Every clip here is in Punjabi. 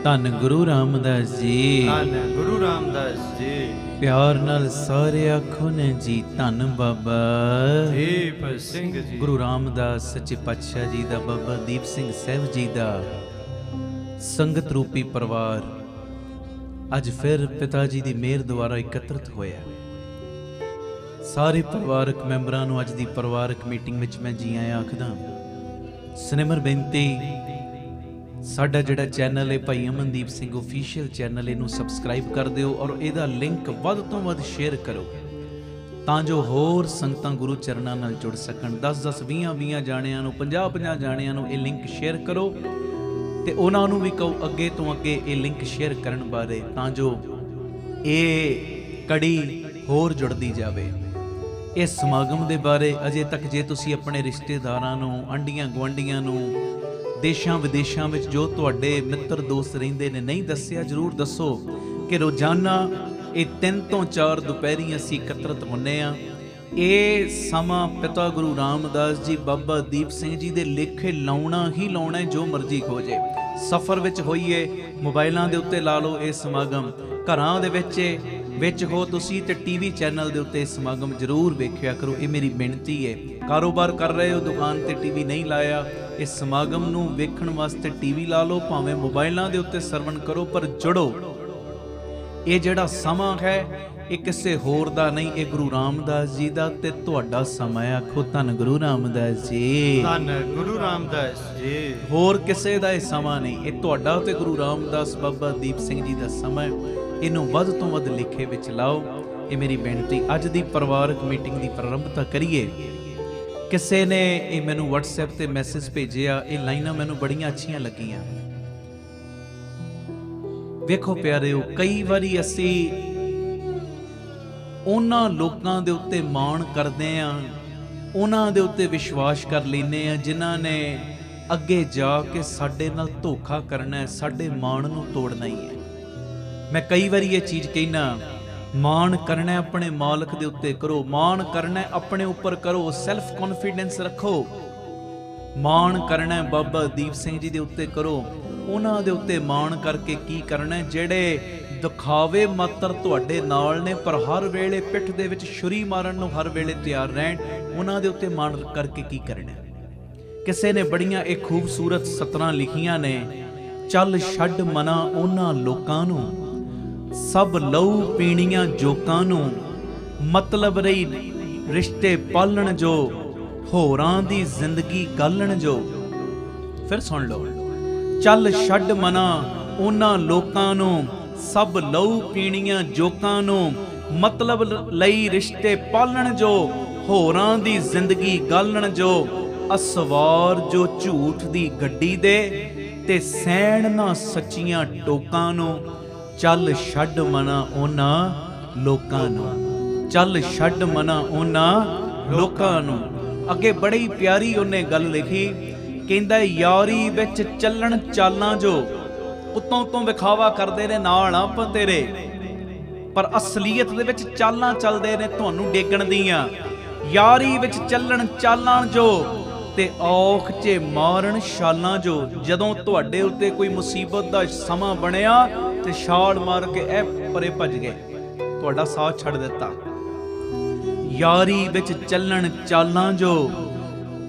ਧੰਨ ਗੁਰੂ ਰਾਮਦਾਸ ਜੀ, ਧੰਨ ਗੁਰੂ ਰਾਮਦਾਸ ਜੀ। ਪਿਆਰ ਨਾਲ ਸਾਰੇ ਆਖੋ ਨੇ ਜੀ ਧੰਨ ਬਾਬਾ ਦੀਪ ਸਿੰਘ ਜੀ। ਗੁਰੂ ਰਾਮਦਾਸ ਸੱਚੇ ਪਾਤਸ਼ਾਹ ਜੀ ਦਾ, ਬਾਬਾ ਦੀਪ ਸਿੰਘ ਸਾਹਿਬ ਜੀ ਦਾ ਸੰਗਤ ਰੂਪੀ ਪਰਿਵਾਰ ਅੱਜ ਫਿਰ ਪਿਤਾ ਜੀ ਦੀ ਮਿਹਰ ਦੁਆਰਾ ਇਕੱਤਰਿਤ ਹੋਇਆ। ਸਾਰੇ ਪਰਿਵਾਰਕ ਮੈਂਬਰਾਂ ਨੂੰ ਅੱਜ ਦੀ ਪਰਿਵਾਰਕ ਮੀਟਿੰਗ ਵਿੱਚ ਮੈਂ ਜੀ ਆਇਆਂ ਆਖਦਾ। ਸਿਨੇਮਰ ਬੇਨਤੀ, ਸਾਡਾ ਜਿਹੜਾ ਚੈਨਲ ਹੈ ਭਾਈ ਅਮਨਦੀਪ ਸਿੰਘ ਆਫੀਸ਼ੀਅਲ ਚੈਨਲ, ਇਹਨੂੰ ਸਬਸਕ੍ਰਾਈਬ ਕਰ ਦਿਓ ਔਰ ਇਹਦਾ ਲਿੰਕ ਵੱਧ ਤੋਂ ਵੱਧ ਸ਼ੇਅਰ ਕਰੋ ਤਾਂ ਜੋ ਹੋਰ ਸੰਗਤਾਂ ਗੁਰੂ ਚਰਨਾਂ ਨਾਲ ਜੁੜ ਸਕਣ। 10-10, 20-20 ਜਾਣਿਆਂ ਨੂੰ, 50-50 ਜਾਣਿਆਂ ਨੂੰ ਇਹ ਲਿੰਕ ਸ਼ੇਅਰ ਕਰੋ ਤੇ ਉਹਨਾਂ ਨੂੰ ਵੀ ਕਹੋ ਅੱਗੇ ਤੋਂ ਅੱਗੇ ਇਹ ਲਿੰਕ ਸ਼ੇਅਰ ਕਰਨ ਬਾਰੇ, ਤਾਂ ਜੋ ਇਹ ਕੜੀ ਹੋਰ ਜੁੜਦੀ ਜਾਵੇ। ਇਸ ਸਮਾਗਮ ਦੇ ਬਾਰੇ ਅਜੇ ਤੱਕ ਜੇ ਤੁਸੀਂ ਆਪਣੇ ਰਿਸ਼ਤੇਦਾਰਾਂ ਨੂੰ, ਆਂਢੀਆਂ ਗੁਆਂਢੀਆਂ ਨੂੰ, ਦੇਸ਼ਾਂ ਵਿਦੇਸ਼ਾਂ ਵਿੱਚ ਜੋ ਤੁਹਾਡੇ ਮਿੱਤਰ ਦੋਸਤ ਰਹਿੰਦੇ ਨੇ, ਨਹੀਂ ਦੱਸਿਆ, ਜ਼ਰੂਰ ਦੱਸੋ ਕਿ ਰੋਜ਼ਾਨਾ ਇਹ 3 ਤੋਂ 4 ਦੁਪਹਿਰੀ ਅਸੀਂ ਇਕੱਤਰਤ ਹੁੰਦੇ ਹਾਂ। ਇਹ ਸਮਾਂ ਪਿਤਾ ਗੁਰੂ ਰਾਮਦਾਸ ਜੀ, ਬਾਬਾ ਦੀਪ ਸਿੰਘ ਜੀ ਦੇ ਲੇਖੇ ਲਾਉਣਾ ਹੀ ਲਾਉਣਾ, ਜੋ ਮਰਜ਼ੀ ਹੋ ਜੇ। ਸਫ਼ਰ ਵਿੱਚ ਹੋਈਏ, ਮੋਬਾਈਲਾਂ ਦੇ ਉੱਤੇ ਲਾ ਲਓ ਇਹ ਸਮਾਗਮ, ਘਰਾਂ ਦੇ ਵਿੱਚ ਹੋ ਤੁਸੀਂ ਤੇ ਟੀਵੀ ਚੈਨਲ ਦੇ ਉੱਤੇ ਸਮਾਗਮ ਜ਼ਰੂਰ ਵੇਖਿਆ ਕਰੋ। ਇਹ ਮੇਰੀ ਬੇਨਤੀ ਹੈ। ਕਾਰੋਬਾਰ ਕਰ ਰਹੇ ਹੋ, ਦੁਕਾਨ ਤੇ ਟੀਵੀ ਨਹੀਂ ਲਾਇਆ, ਇਸ ਸਮਾਗਮ ਨੂੰ ਵੇਖਣ ਵਾਸਤੇ ਟੀਵੀ ਲਾ ਲਓ, ਭਾਵੇਂ ਮੋਬਾਈਲਾਂ ਦੇ ਉੱਤੇ ਸਰਵਣ ਕਰੋ, ਪਰ ਜੁੜੋ। ਇਹ ਜਿਹੜਾ ਸਮਾਂ ਹੈ ਇਹ ਕਿਸੇ ਹੋਰ ਦਾ ਨਹੀਂ, ਇਹ ਗੁਰੂ ਰਾਮਦਾਸ ਜੀ ਦਾ ਤੇ ਤੁਹਾਡਾ ਸਮਾਂ ਹੈ। ਆਖੋ ਧੰਨ ਗੁਰੂ ਰਾਮਦਾਸ ਜੀ, ਧੰਨ ਗੁਰੂ ਰਾਮਦਾਸ ਜੀ। ਹੋਰ ਕਿਸੇ ਦਾ ਇਹ ਸਮਾਂ ਨਹੀਂ, ਇਹ ਤੁਹਾਡਾ ਤੇ ਗੁਰੂ ਰਾਮਦਾਸ ਬਾਬਾ ਦੀਪ ਸਿੰਘ ਜੀ ਦਾ ਸਮਾਂ। ਇਹਨੂੰ ਵੱਧ ਤੋਂ ਵੱਧ ਲੇਖੇ ਵਿੱਚ ਲਾਓ, ਇਹ ਮੇਰੀ ਬੇਨਤੀ। ਅੱਜ ਦੀ ਪਰਿਵਾਰਕ ਮੀਟਿੰਗ ਦੀ ਪ੍ਰਾਰੰਭਤਾ ਕਰੀਏ। ਕਿਸੇ ਨੇ ਇਹ ਮੈਨੂੰ WhatsApp ਤੇ ਮੈਸੇਜ ਭੇਜਿਆ, ਇਹ ਲਾਈਨਾਂ ਮੈਨੂੰ ਬੜੀਆਂ ਅੱਛੀਆਂ ਲੱਗੀਆਂ। ਵੇਖੋ ਪਿਆਰਿਓ, ਕਈ ਵਾਰੀ ਅਸੀਂ ਉਹਨਾਂ ਲੋਕਾਂ ਦੇ ਉੱਤੇ ਮਾਣ ਕਰਦੇ ਆਂ, ਉਹਨਾਂ ਦੇ ਉੱਤੇ ਵਿਸ਼ਵਾਸ ਕਰ ਲੈਂਦੇ ਆਂ ਜਿਨ੍ਹਾਂ ਨੇ ਅੱਗੇ ਜਾ ਕੇ ਸਾਡੇ ਨਾਲ ਧੋਖਾ ਕਰਨਾ ਹੈ, ਸਾਡੇ ਮਾਣ ਨੂੰ ਤੋੜਨਾ ਹੀ ਹੈ। ਮੈਂ ਕਈ ਵਾਰੀ ਇਹ ਚੀਜ਼ ਕਹਿਣਾ, ਮਾਣ ਕਰਨਾ ਆਪਣੇ ਮਾਲਕ ਦੇ ਉੱਤੇ ਕਰੋ, ਮਾਣ ਕਰਨਾ ਆਪਣੇ ਉੱਪਰ ਕਰੋ, ਸੈਲਫ ਕੌਨਫੀਡੈਂਸ ਰੱਖੋ। ਮਾਣ ਕਰਨਾ ਬਾਬਾ ਦੀਪ ਸਿੰਘ ਜੀ ਦੇ ਉੱਤੇ ਕਰੋ। ਉਹਨਾਂ ਦੇ ਉੱਤੇ ਮਾਣ ਕਰਕੇ ਕੀ ਕਰਨਾ, ਜਿਹੜੇ ਦਿਖਾਵੇ ਮਾਤਰ ਤੁਹਾਡੇ ਨਾਲ ਨੇ ਪਰ ਹਰ ਵੇਲੇ ਪਿੱਠ ਦੇ ਵਿੱਚ ਛੁਰੀ ਮਾਰਨ ਨੂੰ ਹਰ ਵੇਲੇ ਤਿਆਰ ਰਹਿਣ, ਉਹਨਾਂ ਦੇ ਉੱਤੇ ਮਾਣ ਕਰਕੇ ਕੀ ਕਰਨਾ। ਕਿਸੇ ਨੇ ਬੜੀਆਂ ਇਹ ਖੂਬਸੂਰਤ ਸਤਰਾਂ ਲਿਖੀਆਂ ਨੇ, ਚੱਲ ਛੱਡ ਮਨਾ ਉਹਨਾਂ ਲੋਕਾਂ ਨੂੰ, ਸਭ ਲਹੂ ਪੀਣੀਆਂ ਜੋਕਾਂ ਨੂੰ, ਮਤਲਬ ਰਹੀ ਰਿਸ਼ਤੇ ਪਾਲਣ ਜੋ, ਹੋਰਾਂ ਦੀ ਜ਼ਿੰਦਗੀ ਗਾਲਣ ਜੋ। ਫਿਰ ਸੁਣ ਲਓ, ਚੱਲ ਛੱਡ ਮਨਾ ਉਹਨਾਂ ਲੋਕਾਂ ਨੂੰ, ਸਭ ਲਹੂ ਪੀਣੀਆਂ ਜੋਕਾਂ ਨੂੰ, ਮਤਲਬ ਲਈ ਰਿਸ਼ਤੇ ਪਾਲਣ ਜੋ, ਹੋਰਾਂ ਦੀ ਜ਼ਿੰਦਗੀ ਗਾਲਣ ਜੋ। ਅਸਵਾਰ ਜੋ ਝੂਠ ਦੀ ਗੱਡੀ ਦੇ ਤੇ ਸਹਿਣ ਨਾ ਸੱਚੀਆਂ ਟੋਕਾਂ ਨੂੰ, ਚੱਲ ਛੱਡ ਮਨਾ ਉਹਨਾਂ ਲੋਕਾਂ ਨੂੰ, ਚੱਲ ਛੱਡ ਮਨਾ ਉਹਨਾਂ ਲੋਕਾਂ ਨੂੰ। ਅੱਗੇ ਬੜੀ ਪਿਆਰੀ ਉਹਨੇ ਗੱਲ ਲਿਖੀ, ਕਹਿੰਦਾ ਯਾਰੀ ਵਿੱਚ ਚੱਲਣ ਚਾਲਾਂ ਜੋ, ਉੱਤੋਂ ਵਿਖਾਵਾ ਕਰਦੇ ਨੇ ਨਾਲ ਆਪਾਂ ਤੇਰੇ, ਪਰ ਅਸਲੀਅਤ ਦੇ ਵਿੱਚ ਚਾਲਾਂ ਚੱਲਦੇ ਨੇ ਤੁਹਾਨੂੰ ਡੇਗਣ ਦੀਆਂ। ਯਾਰੀ ਵਿੱਚ ਚੱਲਣ ਚਾਲਾਂ ਜੋ ਤੇ ਔਖ 'ਚ ਮਾਰਨ ਛਾਲਾਂ ਜੋ। ਜਦੋਂ ਤੁਹਾਡੇ ਉੱਤੇ ਕੋਈ ਮੁਸੀਬਤ ਦਾ ਸਮਾਂ ਬਣਿਆ ਤੇ ਛਾਲ ਮਾਰ ਕੇ ਇਹ ਪਰੇ ਭੱਜ ਗਏ, ਤੁਹਾਡਾ ਸਾਥ ਛੱਡ ਦਿੱਤਾ। ਯਾਰੀ ਵਿੱਚ ਚੱਲਣ ਚਾਲਾਂ ਜੋ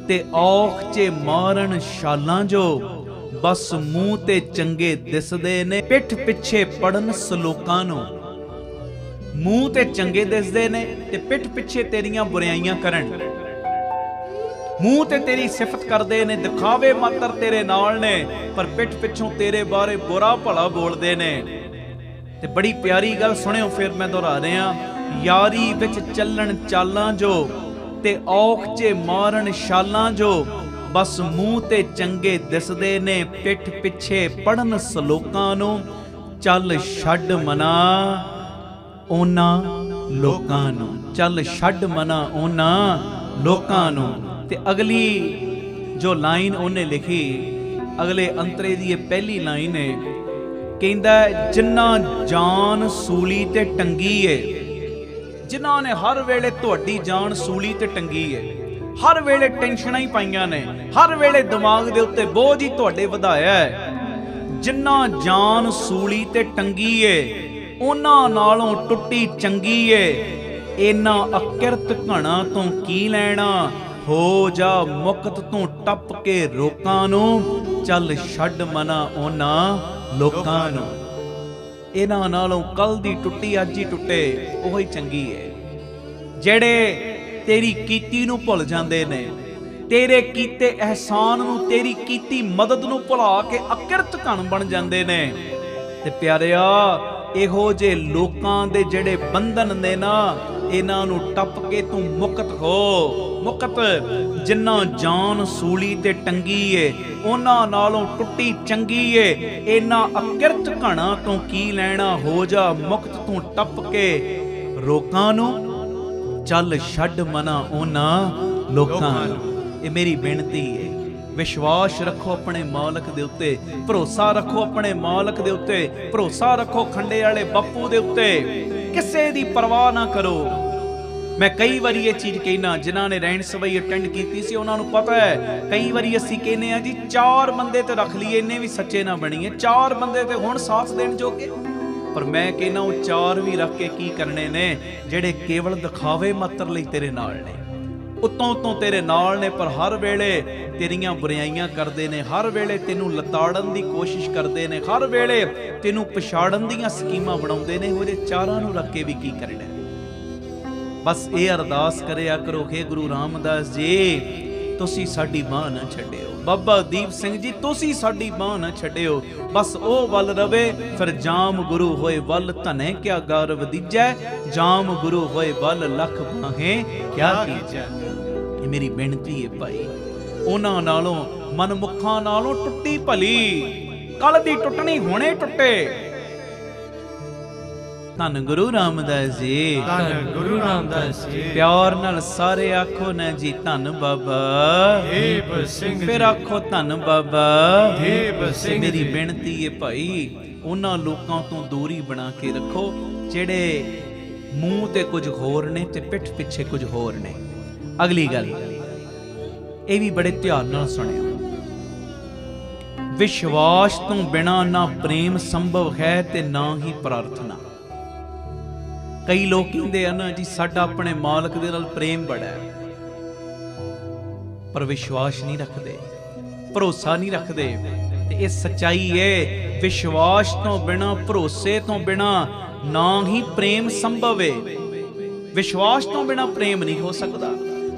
ਤੇ ਔਖ 'ਚ ਮਾਰਨ ਛਾਲਾਂ ਜੋ, ਬਸ ਮੂੰਹ ਤੇ ਚੰਗੇ ਦਿਸਦੇ ਨੇ, ਪਿੱਠ ਪਿੱਛੇ ਪੜਨ ਸਲੋਕਾਂ ਨੂੰ। ਮੂੰਹ ਤੇ ਚੰਗੇ ਦਿਸਦੇ ਨੇ ਤੇ ਪਿੱਠ ਪਿੱਛੇ ਤੇਰੀਆਂ ਬੁਰਾਈਆਂ ਕਰਨ, ਮੂੰਹ ਤੇ ਤੇਰੀ ਸਿਫਤ ਕਰਦੇ ਨੇ, ਦਿਖਾਵੇ ਮਾਤਰ ਤੇਰੇ ਨਾਲ ਨੇ ਪਰ ਪਿੱਠ ਪਿੱਛੋਂ ਤੇਰੇ ਬਾਰੇ ਬੁਰਾ ਭਲਾ ਬੋਲਦੇ ਨੇ। ਤੇ ਬੜੀ ਪਿਆਰੀ ਗੱਲ ਸੁਣਿਓ, ਫਿਰ ਮੈਂ ਦੁਹਰਾ ਰਿਹਾ। ਯਾਰੀ ਵਿੱਚ ਚੱਲਣ ਚਾਲਾਂ ਜੋ ਤੇ ਔਖ 'ਚ ਮਾਰਨ ਛਾਲਾਂ ਜੋ, ਬਸ ਮੂੰਹ ਤੇ ਚੰਗੇ ਦਿਸਦੇ ਨੇ, ਪਿੱਠ ਪਿੱਛੇ ਪੜਨ ਸਲੋਕਾਂ ਨੂੰ, ਚੱਲ ਛੱਡ ਮਨਾ ਉਹਨਾਂ ਲੋਕਾਂ ਨੂੰ, ਚੱਲ ਛੱਡ ਮਨਾ ਉਹਨਾਂ ਲੋਕਾਂ ਨੂੰ। ਤੇ ਅਗਲੀ ਜੋ ਲਾਈਨ ਉਹਨੇ ਲਿਖੀ, ਅਗਲੇ ਅੰਤਰੇ ਦੀ ਇਹ ਪਹਿਲੀ ਲਾਈਨ ਹੈ, ਕਹਿੰਦਾ ਜਿਨ੍ਹਾਂ ਜਾਨ ਸੂਲੀ ਤੇ ਟੰਗੀ ਏ, ਜਿਨ੍ਹਾਂ ਨੇ ਹਰ ਵੇਲੇ ਤੁਹਾਡੀ ਜਾਨ ਸੂਲੀ ਤੇ ਟੰਗੀ ਏ, ਹਰ ਵੇਲੇ ਟੈਨਸ਼ਨਾਂ ਹੀ ਪਾਈਆਂ ਨੇ, ਹਰ ਵੇਲੇ ਦਿਮਾਗ ਦੇ ਉੱਤੇ ਬੋਝ ਹੀ ਤੁਹਾਡੇ ਵਧਾਇਆ ਹੈ, ਜਿਨ੍ਹਾਂ ਜਾਨ ਸੂਲੀ ਤੇ ਟੰਗੀ ਏ ਉਹਨਾਂ ਨਾਲੋਂ ਟੁੱਟੀ ਚੰਗੀ ਏ। ਇਹਨਾਂ ਅਕਿਰਤ ਘਣਾ ਤੋਂ ਕੀ ਲੈਣਾ, ਹੋ ਜਾ ਮੁਕਤ ਤੂੰ ਟੱਪ ਕੇ ਰੋਕਾਂ ਨੂੰ, ਚੱਲ ਛੱਡ ਮਨਾ ਉਹਨਾਂ ਲੋਕਾਂ ਨੂੰ। ਇਹਨਾਂ ਨਾਲੋਂ ਕੱਲ ਦੀ ਟੁੱਟੀ ਅੱਜ ਹੀ ਟੁੱਟੇ ਉਹੀ ਚੰਗੀ ਏ। ਜਿਹੜੇ ਤੇਰੀ ਕੀਤੀ ਨੂੰ ਭੁੱਲ ਜਾਂਦੇ ਨੇ, ਤੇਰੇ ਕੀਤੇ ਅਹਿਸਾਨ ਨੂੰ, ਤੇਰੀ ਕੀਤੀ ਮਦਦ ਨੂੰ ਭੁਲਾ ਕੇ ਅਕਿਰਤ ਘਣ ਬਣ ਜਾਂਦੇ ਨੇ। ਤੇ ਪਿਆਰਿਆ, ਇਹੋ ਜੇ ਲੋਕਾਂ ਦੇ ਜਿਹੜੇ ਬੰਧਨ ਨੇ ਨਾ, ਇਹਨਾਂ ਨੂੰ ਟੱਪ ਕੇ ਤੂੰ ਮੁਕਤ ਹੋ। ਮੁਕਤ ਜਿਨ੍ਹਾਂ ਜਾਨ ਸੂਲੀ ਤੇ ਟੰਗੀ ਏ ਉਹਨਾਂ ਨਾਲੋਂ ਟੁੱਟੀ ਚੰਗੀ ਏ। ਇਹਨਾਂ ਅਕਿਰਤ ਘਣਾ ਤੋਂ ਕੀ ਲੈਣਾ, ਹੋ ਜਾ ਮੁਕਤ ਤੂੰ ਟੱਪ ਕੇ ਰੋਕਾਂ ਨੂੰ, ਚੱਲ ਛੱਡ ਮਨਾ ਉਹਨਾਂ ਲੋਕਾਂ ਨੂੰ। ਇਹ ਮੇਰੀ ਬੇਨਤੀ ਹੈ, ਵਿਸ਼ਵਾਸ ਰੱਖੋ ਆਪਣੇ ਮਾਲਕ ਦੇ ਉੱਤੇ, ਭਰੋਸਾ ਰੱਖੋ ਆਪਣੇ ਮਾਲਕ ਦੇ ਉੱਤੇ, ਭਰੋਸਾ ਰੱਖੋ ਖੰਡੇ ਵਾਲੇ ਬਾਪੂ ਦੇ ਉੱਤੇ। ਕਿਸੇ ਦੀ ਪਰਵਾਹ ਨਾ ਕਰੋ। ਮੈਂ ਕਈ ਵਾਰੀ ਇਹ ਚੀਜ਼ ਕਹਿਣਾ, ਜਿਨ੍ਹਾਂ ਨੇ ਰਹਿਣ ਸਵਾਈ ਅਟੈਂਡ ਕੀਤੀ ਸੀ ਉਹਨਾਂ ਨੂੰ ਪਤਾ ਹੈ। ਕਈ ਵਾਰੀ ਅਸੀਂ ਕਹਿੰਦੇ ਆ ਜੀ 4 ਬੰਦੇ ਤੇ ਰੱਖ ਲਈਏ, ਇੰਨੇ ਵੀ ਸੱਚੇ ਨਾ ਬਣੀਏ, 4 ਬੰਦੇ ਤੇ ਹੁਣ ਸਾਥ ਦੇਣ ਜੋਗੇ। ਪਰ ਮੈਂ ਕਹਿੰਦਾ ਉਹ 4 ਵੀ ਰੱਖ ਕੇ ਕੀ ਕਰਨੇ ਨੇ, ਜਿਹੜੇ ਕੇਵਲ ਦਿਖਾਵੇ ਮਾਤਰ ਲਈ ਤੇਰੇ ਨਾਲ ਨੇ, ਉੱਤੋਂ ਤੇਰੇ ਨਾਲ ਨੇ, ਪਰ ਹਰ ਵੇਲੇ ਤੇਰੀਆਂ ਬੁਰਾਈਆਂ ਕਰਦੇ ਨੇ, ਹਰ ਵੇਲੇ ਤੈਨੂੰ ਲਤਾੜਨ ਦੀ ਕੋਸ਼ਿਸ਼ ਕਰਦੇ ਨੇ, ਹਰ ਵੇਲੇ ਤੈਨੂੰ ਪਛਾੜਨ ਦੀਆਂ ਸਕੀਮਾਂ ਬਣਾਉਂਦੇ ਨੇ। ਉਹਦੇ 4 ਨੂੰ ਰੱਖ ਕੇ ਵੀ ਕੀ ਕਰਨਾ। ਬਸ ਇਹ ਅਰਦਾਸ ਕਰਿਆ ਕਰੋ, ਹੇ ਗੁਰੂ ਰਾਮਦਾਸ ਜੀ ਤੁਸੀਂ ਸਾਡੀ ਬਾਂਹ ਨਾ ਛੱਡਿਓ, ਬਾਬਾ ਦੀਪ ਸਿੰਘ ਜੀ ਤੁਸੀਂ ਸਾਡੀ ਬਾਂਹ ਨਾ ਛੱਡਿਓ। ਬਸ ਉਹ ਵੱਲ ਰਵੇ, ਫਿਰ ਜਾਮ ਗੁਰੂ ਹੋਏ ਵੱਲ ਧਨੇ ਕਿਆ ਗੌਰਵ ਦੀਜੈ, ਜਾਮ ਗੁਰੂ ਹੋਏ ਵੱਲ ਲੱਖ ਬਾਹੇ ਕਿਆ ਕੀਜੈ। ਇਹ ਮੇਰੀ ਬੇਨਤੀ ਹੈ ਭਾਈ, ਉਹਨਾਂ ਨਾਲੋਂ ਮਨਮੁਖਾਂ ਨਾਲੋਂ ਟੁੱਟੀ ਭਲੀ, ਕੱਲ ਦੀ ਟੁੱਟਣੀ ਹੁਣੇ ਟੁੱਟੇ। ਧੰਨ ਗੁਰੂ ਰਾਮਦਾਸ ਜੀ, ਧੰਨ ਗੁਰੂ ਰਾਮਦਾਸ ਜੀ। ਪਿਆਰ ਨਾਲ ਸਾਰੇ ਆਖੋ ਨਾ ਜੀ ਧੰਨ ਬਾਬਾ ਦੀਪ ਸਿੰਘ ਜੀ। ਫਿਰ ਆਖੋ ਧੰਨ ਬਾਬਾ ਦੀਪ ਸਿੰਘ। ਮੇਰੀ ਬੇਨਤੀ ਹੈ ਭਾਈ, ਉਹਨਾਂ ਲੋਕਾਂ ਤੋਂ ਦੂਰੀ ਬਣਾ ਕੇ ਰੱਖੋ ਜਿਹੜੇ ਮੂੰਹ ਤੇ ਕੁਝ ਹੋਰ ਨੇ ਤੇ ਪਿੱਠ ਪਿੱਛੇ ਕੁਝ ਹੋਰ ਨੇ। ਅਗਲੀ ਗੱਲ ਇਹ ਵੀ ਬੜੇ ਧਿਆਨ ਨਾਲ ਸੁਣਿਓ, ਵਿਸ਼ਵਾਸ ਤੋਂ ਬਿਨਾਂ ਨਾ ਪ੍ਰੇਮ ਸੰਭਵ ਹੈ ਤੇ ਨਾ ਹੀ ਪ੍ਰਾਰਥਨਾ। ਕਈ ਲੋਕ ਕਹਿੰਦੇ ਆ ਨਾ ਜੀ ਸਾਡਾ ਆਪਣੇ ਮਾਲਕ ਦੇ ਨਾਲ ਪ੍ਰੇਮ ਬੜਾ ਹੈ, ਪਰ ਵਿਸ਼ਵਾਸ ਨਹੀਂ ਰੱਖਦੇ, ਭਰੋਸਾ ਨਹੀਂ ਰੱਖਦੇ। ਤੇ ਇਹ ਸੱਚਾਈ ਹੈ, ਵਿਸ਼ਵਾਸ ਤੋਂ ਬਿਨਾਂ, ਭਰੋਸੇ ਤੋਂ ਬਿਨਾਂ ਨਾ ਹੀ ਪ੍ਰੇਮ ਸੰਭਵ ਹੈ। ਵਿਸ਼ਵਾਸ ਤੋਂ ਬਿਨਾਂ ਪ੍ਰੇਮ ਨਹੀਂ ਹੋ ਸਕਦਾ,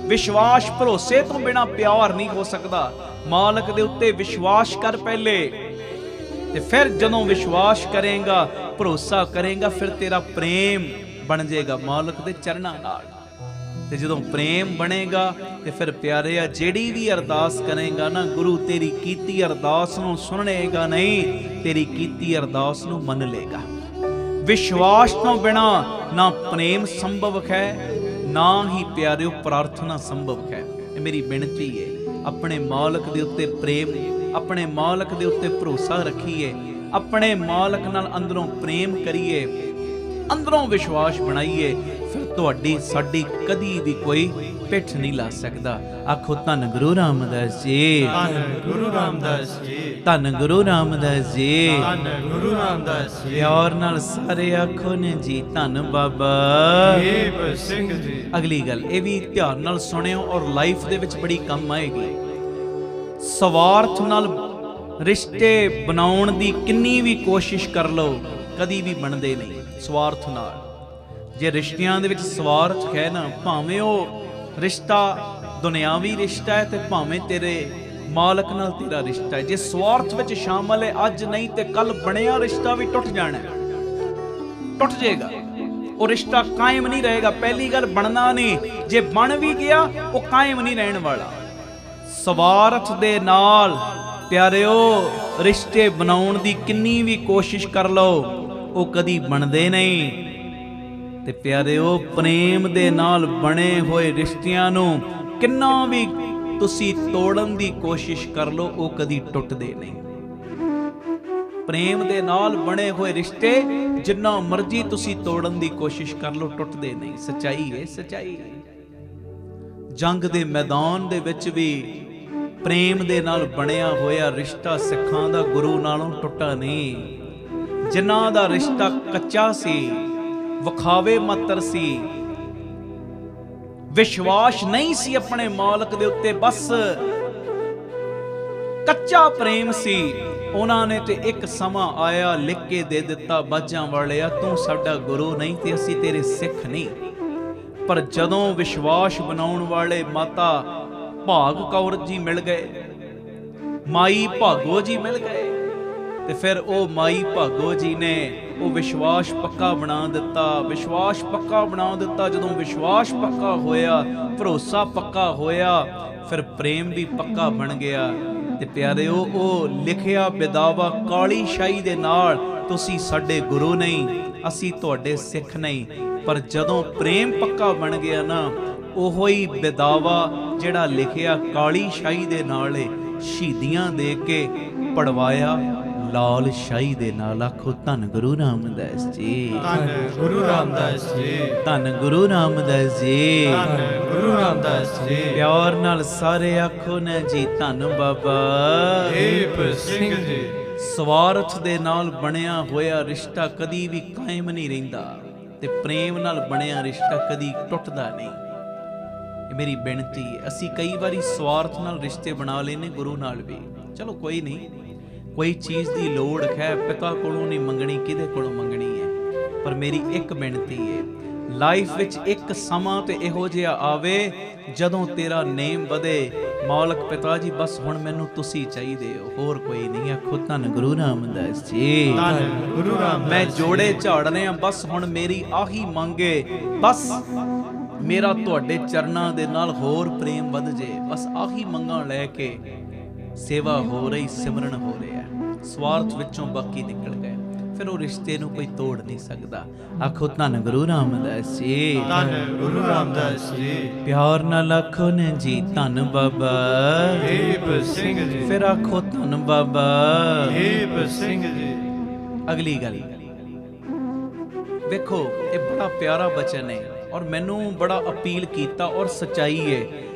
ਵਿਸ਼ਵਾਸ ਭਰੋਸੇ ਤੋਂ ਬਿਨਾਂ ਪਿਆਰ ਨਹੀਂ ਹੋ ਸਕਦਾ। ਮਾਲਕ ਦੇ ਉੱਤੇ ਵਿਸ਼ਵਾਸ ਕਰ ਪਹਿਲੇ, ਤੇ ਫਿਰ ਜਦੋਂ ਵਿਸ਼ਵਾਸ ਕਰੇਗਾ, ਭਰੋਸਾ ਕਰੇਗਾ, ਫਿਰ ਤੇਰਾ ਪ੍ਰੇਮ ਬਣ ਜਾਏਗਾ ਮਾਲਕ ਦੇ ਚਰਨਾਂ ਨਾਲ। ਤੇ ਜਦੋਂ ਪ੍ਰੇਮ ਬਣੇਗਾ ਤੇ ਫਿਰ ਪਿਆਰਿਆ ਜਿਹੜੀ ਵੀ ਅਰਦਾਸ ਕਰੇਗਾ ਨਾ, ਗੁਰੂ ਤੇਰੀ ਕੀਤੀ ਅਰਦਾਸ ਨੂੰ ਸੁਣੇਗਾ ਨਹੀਂ, ਤੇਰੀ ਕੀਤੀ ਅਰਦਾਸ ਨੂੰ ਮੰਨ ਲੇਗਾ। ਵਿਸ਼ਵਾਸ ਤੋਂ ਬਿਨਾ ਨਾ ਪ੍ਰੇਮ ਸੰਭਵ ਹੈ, ਨਾ ਹੀ ਪਿਆਰਿਓ ਪ੍ਰਾਰਥਨਾ ਸੰਭਵ ਹੈ। ਇਹ ਮੇਰੀ ਬੇਨਤੀ ਹੈ, ਆਪਣੇ ਮਾਲਕ ਦੇ ਉੱਤੇ ਪ੍ਰੇਮ, ਆਪਣੇ ਮਾਲਕ ਦੇ ਉੱਤੇ ਭਰੋਸਾ ਰੱਖੀਏ, ਆਪਣੇ ਮਾਲਕ ਨਾਲ ਅੰਦਰੋਂ ਪ੍ਰੇਮ ਕਰੀਏ, ਅੰਦਰੋਂ ਵਿਸ਼ਵਾਸ ਬਣਾਈਏ, ਫਿਰ ਤੁਹਾਡੀ ਸਾਡੀ ਕਦੀ ਵੀ ਕੋਈ ਪਿੱਠ ਨਹੀਂ ਲਾ ਸਕਦਾ। ਆਖੋ ਧੰਨ ਗੁਰੂ ਰਾਮਦਾਸ ਜੀ, ਧੰਨ ਗੁਰੂ ਰਾਮਦਾਸ ਜੀ, ਧੰਨ ਗੁਰੂ ਰਾਮਦਾਸ ਜੀ, ਧੰਨ ਗੁਰੂ ਰਾਮਦਾਸ ਜੀ। ਪਿਆਰ ਨਾਲ ਸਾਰੇ ਆਖੋ ਨੇ ਜੀ ਧੰਨ ਬਾਬਾ ਦੀਪ ਸਿੰਘ ਜੀ। ਅਗਲੀ ਗੱਲ ਇਹ ਵੀ ਧਿਆਨ ਨਾਲ ਸੁਣਿਓ ਔਰ ਲਾਈਫ ਦੇ ਵਿੱਚ ਬੜੀ ਕੰਮ ਆਏਗੀ। ਸਵਾਰਥ ਨਾਲ ਰਿਸ਼ਤੇ ਬਣਾਉਣ ਦੀ ਕਿੰਨੀ ਵੀ ਕੋਸ਼ਿਸ਼ ਕਰ ਲਓ, ਕਦੀ ਵੀ ਬਣਦੇ ਨਹੀਂ ਸਵਾਰਥ ਨਾਲ। ਜੇ ਰਿਸ਼ਤਿਆਂ ਦੇ ਵਿੱਚ ਸਵਾਰਥ ਹੈ ਨਾ, ਭਾਵੇਂ ਉਹ ਰਿਸ਼ਤਾ ਦੁਨਿਆਵੀ ਰਿਸ਼ਤਾ ਹੈ ਤੇ ਭਾਵੇਂ ਤੇਰੇ ਮਾਲਕ ਨਾਲ ਤੇਰਾ ਰਿਸ਼ਤਾ ਹੈ, ਜੇ ਸਵਾਰਥ ਵਿੱਚ ਸ਼ਾਮਲ ਹੈ, ਅੱਜ ਨਹੀਂ ਤੇ ਕੱਲ ਬਣਿਆ ਰਿਸ਼ਤਾ ਵੀ ਟੁੱਟ ਜਾਣਾ, ਟੁੱਟ ਜਾਏਗਾ। ਉਹ ਰਿਸ਼ਤਾ ਕਾਇਮ ਨਹੀਂ ਰਹੇਗਾ। ਪਹਿਲੀ ਗੱਲ ਬਣਨਾ ਨਹੀਂ, ਜੇ ਬਣ ਵੀ ਗਿਆ ਉਹ ਕਾਇਮ ਨਹੀਂ ਰਹਿਣ ਵਾਲਾ। ਸਵਾਰਥ ਦੇ ਨਾਲ ਪਿਆਰਿਓ ਰਿਸ਼ਤੇ ਬਣਾਉਣ ਦੀ ਕਿੰਨੀ ਵੀ ਕੋਸ਼ਿਸ਼ ਕਰ ਲਓ, ਉਹ ਕਦੀ ਬਣਦੇ ਨਹੀਂ। ਤੇ ਪਿਆਰਿਓ ਪ੍ਰੇਮ ਦੇ ਨਾਲ ਬਣੇ ਹੋਏ ਰਿਸ਼ਤਿਆਂ ਨੂੰ ਕਿੰਨਾ ਵੀ ਤੁਸੀਂ ਤੋੜਨ ਦੀ ਕੋਸ਼ਿਸ਼ ਕਰ ਲਓ, ਉਹ ਕਦੀ ਟੁੱਟਦੇ ਨਹੀਂ। ਪ੍ਰੇਮ ਦੇ ਨਾਲ ਬਣੇ ਹੋਏ ਰਿਸ਼ਤੇ ਜਿੰਨਾ ਮਰਜ਼ੀ ਤੁਸੀਂ ਤੋੜਨ ਦੀ ਕੋਸ਼ਿਸ਼ ਕਰ ਲਓ, ਟੁੱਟਦੇ ਨਹੀਂ। ਸੱਚਾਈ ਹੈ, ਸੱਚਾਈ ਹੈ। ਜੰਗ ਦੇ ਮੈਦਾਨ ਦੇ ਵਿੱਚ ਵੀ ਪ੍ਰੇਮ ਦੇ ਨਾਲ ਬਣਿਆ ਹੋਇਆ ਰਿਸ਼ਤਾ ਸਿੱਖਾਂ ਦਾ ਗੁਰੂ ਨਾਲੋਂ ਟੁੱਟਾ ਨਹੀਂ। ਜਿਨ੍ਹਾਂ ਦਾ ਰਿਸ਼ਤਾ ਕੱਚਾ ਸੀ, ਵਿਖਾਵੇ ਮਾਤਰ ਸੀ, ਵਿਸ਼ਵਾਸ ਨਹੀਂ ਸੀ ਆਪਣੇ ਮਾਲਕ ਦੇ ਉੱਤੇ, ਬਸ ਕੱਚਾ ਪ੍ਰੇਮ ਸੀ, ਉਹਨਾਂ ਨੇ ਤੇ ਇੱਕ ਸਮਾਂ ਆਇਆ ਲਿਖ ਕੇ ਦੇ ਦਿੱਤਾ, ਬਾਜਾਂ ਵਾਲਿਆ ਤੂੰ ਸਾਡਾ ਗੁਰੂ ਨਹੀਂ ਤੇ ਅਸੀਂ ਤੇਰੇ ਸਿੱਖ ਨਹੀਂ। ਪਰ ਜਦੋਂ ਵਿਸ਼ਵਾਸ ਬਣਾਉਣ ਵਾਲੇ ਮਾਤਾ ਭਾਗ ਕੌਰ ਜੀ ਮਿਲ ਗਏ, ਮਾਈ ਭਾਗੋ ਜੀ ਮਿਲ ਗਏ, ਤੇ ਫਿਰ ਉਹ ਮਾਈ ਭਾਗੋ ਜੀ ਨੇ ਉਹ ਵਿਸ਼ਵਾਸ ਪੱਕਾ ਬਣਾ ਦਿੱਤਾ, ਵਿਸ਼ਵਾਸ ਪੱਕਾ ਬਣਾ ਦਿੱਤਾ। ਜਦੋਂ ਵਿਸ਼ਵਾਸ ਪੱਕਾ ਹੋਇਆ, ਭਰੋਸਾ ਪੱਕਾ ਹੋਇਆ, ਫਿਰ ਪ੍ਰੇਮ ਵੀ ਪੱਕਾ ਬਣ ਗਿਆ। ਤੇ ਪਿਆਰਿਓ, ਉਹ ਲਿਖਿਆ ਬਿਦਾਵਾ ਕਾਲੀ ਸ਼ਾਹੀ ਦੇ ਨਾਲ, ਤੁਸੀਂ ਸਾਡੇ ਗੁਰੂ ਨਹੀਂ, ਅਸੀਂ ਤੁਹਾਡੇ ਸਿੱਖ ਨਹੀਂ। ਪਰ ਜਦੋਂ ਪ੍ਰੇਮ ਪੱਕਾ ਬਣ ਗਿਆ ਨਾ, ਉਹੋ ਹੀ ਬਿਦਾਵਾ ਜਿਹੜਾ ਲਿਖਿਆ ਕਾਲੀ ਸ਼ਾਹੀ ਦੇ ਨਾਲ ਸ਼ਹੀਦੀਆਂ ਦੇ ਕੇ ਪੜਵਾਇਆ ਲਾਲ ਸ਼ਾਹੀ ਦੇ ਨਾਲ। ਆਖੋ ਧੰਨ ਗੁਰੂ ਰਾਮਦਾਸ ਜੀ, ਧੰਨ ਗੁਰੂ ਰਾਮਦਾਸ ਜੀ, ਧੰਨ ਗੁਰੂ ਰਾਮਦਾਸ ਜੀ, ਧੰਨ ਗੁਰੂ ਰਾਮਦਾਸ ਜੀ। ਪਿਆਰ ਨਾਲ ਸਾਰੇ ਆਖੋ ਨਾ ਜੀ, ਧੰਨ ਬਾਬਾ ਦੀਪ ਸਿੰਘ ਜੀ। ਸਵਾਰਥ ਦੇ ਨਾਲ ਬਣਿਆ ਹੋਇਆ ਰਿਸ਼ਤਾ ਕਦੀ ਵੀ ਕਾਇਮ ਨਹੀਂ ਰਹਿੰਦਾ, ਤੇ ਪ੍ਰੇਮ ਨਾਲ ਬਣਿਆ ਰਿਸ਼ਤਾ ਕਦੀ ਟੁੱਟਦਾ ਨਹੀਂ। ਇਹ ਮੇਰੀ ਬੇਨਤੀ ਹੈ। ਅਸੀਂ ਕਈ ਵਾਰੀ ਸਵਾਰਥ ਨਾਲ ਰਿਸ਼ਤੇ ਬਣਾ ਲੈਨੇ, ਗੁਰੂ ਨਾਲ ਵੀ। ਚਲੋ ਕੋਈ ਨਹੀਂ, ਕੋਈ ਚੀਜ਼ ਦੀ ਲੋੜ ਹੈ, ਪਿਤਾ ਕੋਲੋਂ ਨਹੀਂ ਮੰਗਣੀ, ਕਿਹਦੇ ਕੋਲੋਂ ਮੰਗਣੀ ਹੈ। ਪਰ ਮੇਰੀ ਇੱਕ ਬੇਨਤੀ ਹੈ, ਲਾਈਫ ਵਿੱਚ ਇੱਕ ਸਮਾਂ ਤੇ ਇਹੋ ਜਿਹਾ ਆਵੇ ਜਦੋਂ ਤੇਰਾ ਨੇਮ ਵਧੇ, ਮਾਲਕ ਪਿਤਾ ਜੀ ਬਸ ਹੁਣ ਮੈਨੂੰ ਤੁਸੀਂ ਚਾਹੀਦੇ ਹੋ, ਹੋਰ ਕੋਈ ਨਹੀਂ। ਆਖੋ ਧੰਨ ਗੁਰੂ ਰਾਮਦਾਸ ਜੀ, ਧੰਨ ਗੁਰੂ ਰਾਮਦਾਸ। ਮੈਂ ਜੋੜੇ ਝਾੜਨੇ ਆ, ਬਸ ਹੁਣ ਮੇਰੀ ਆਹੀ ਮੰਗੇ, ਬਸ ਮੇਰਾ ਤੁਹਾਡੇ ਚਰਨਾਂ ਦੇ ਨਾਲ ਹੋਰ ਪ੍ਰੇਮ ਵੱਧ ਜੇ, ਬਸ ਆਹੀ ਮੰਗਾਂ ਲੈ ਕੇ ਸੇਵਾ ਹੋ ਰਹੀ, ਸਿਮਰਨ ਹੋ ਰਿਹਾ। ਸਵਾਰਥ ਵਿੱਚੋਂ ਬਾਕੀ ਨਿਕਲ ਗਏ, ਫਿਰ ਉਹ ਰਿਸ਼ਤੇ ਨੂੰ ਕੋਈ ਤੋੜ ਨਹੀਂ ਸਕਦਾ। ਆਖੋ ਧੰਨ ਗੁਰੂ ਰਾਮਦਾਸ ਜੀ, ਧੰਨ ਗੁਰੂ ਰਾਮਦਾਸ ਜੀ। ਪਿਆਰ ਨਾਲ ਆਖੋ ਨੇ ਜੀ, ਧੰਨ ਬਾਬਾ ਦੀਪ ਸਿੰਘ ਜੀ। ਫਿਰ ਆਖੋ ਧੰਨ ਬਾਬਾ ਦੀਪ ਸਿੰਘ ਜੀ। ਅਗਲੀ ਗੱਲ ਵੇਖੋ, ਇਹ ਬੜਾ ਪਿਆਰਾ ਬਚਨ ਹੈ ਔਰ ਮੈਨੂੰ ਬੜਾ ਅਪੀਲ ਕੀਤਾ ਔਰ ਸਚਾਈ ਹੈ।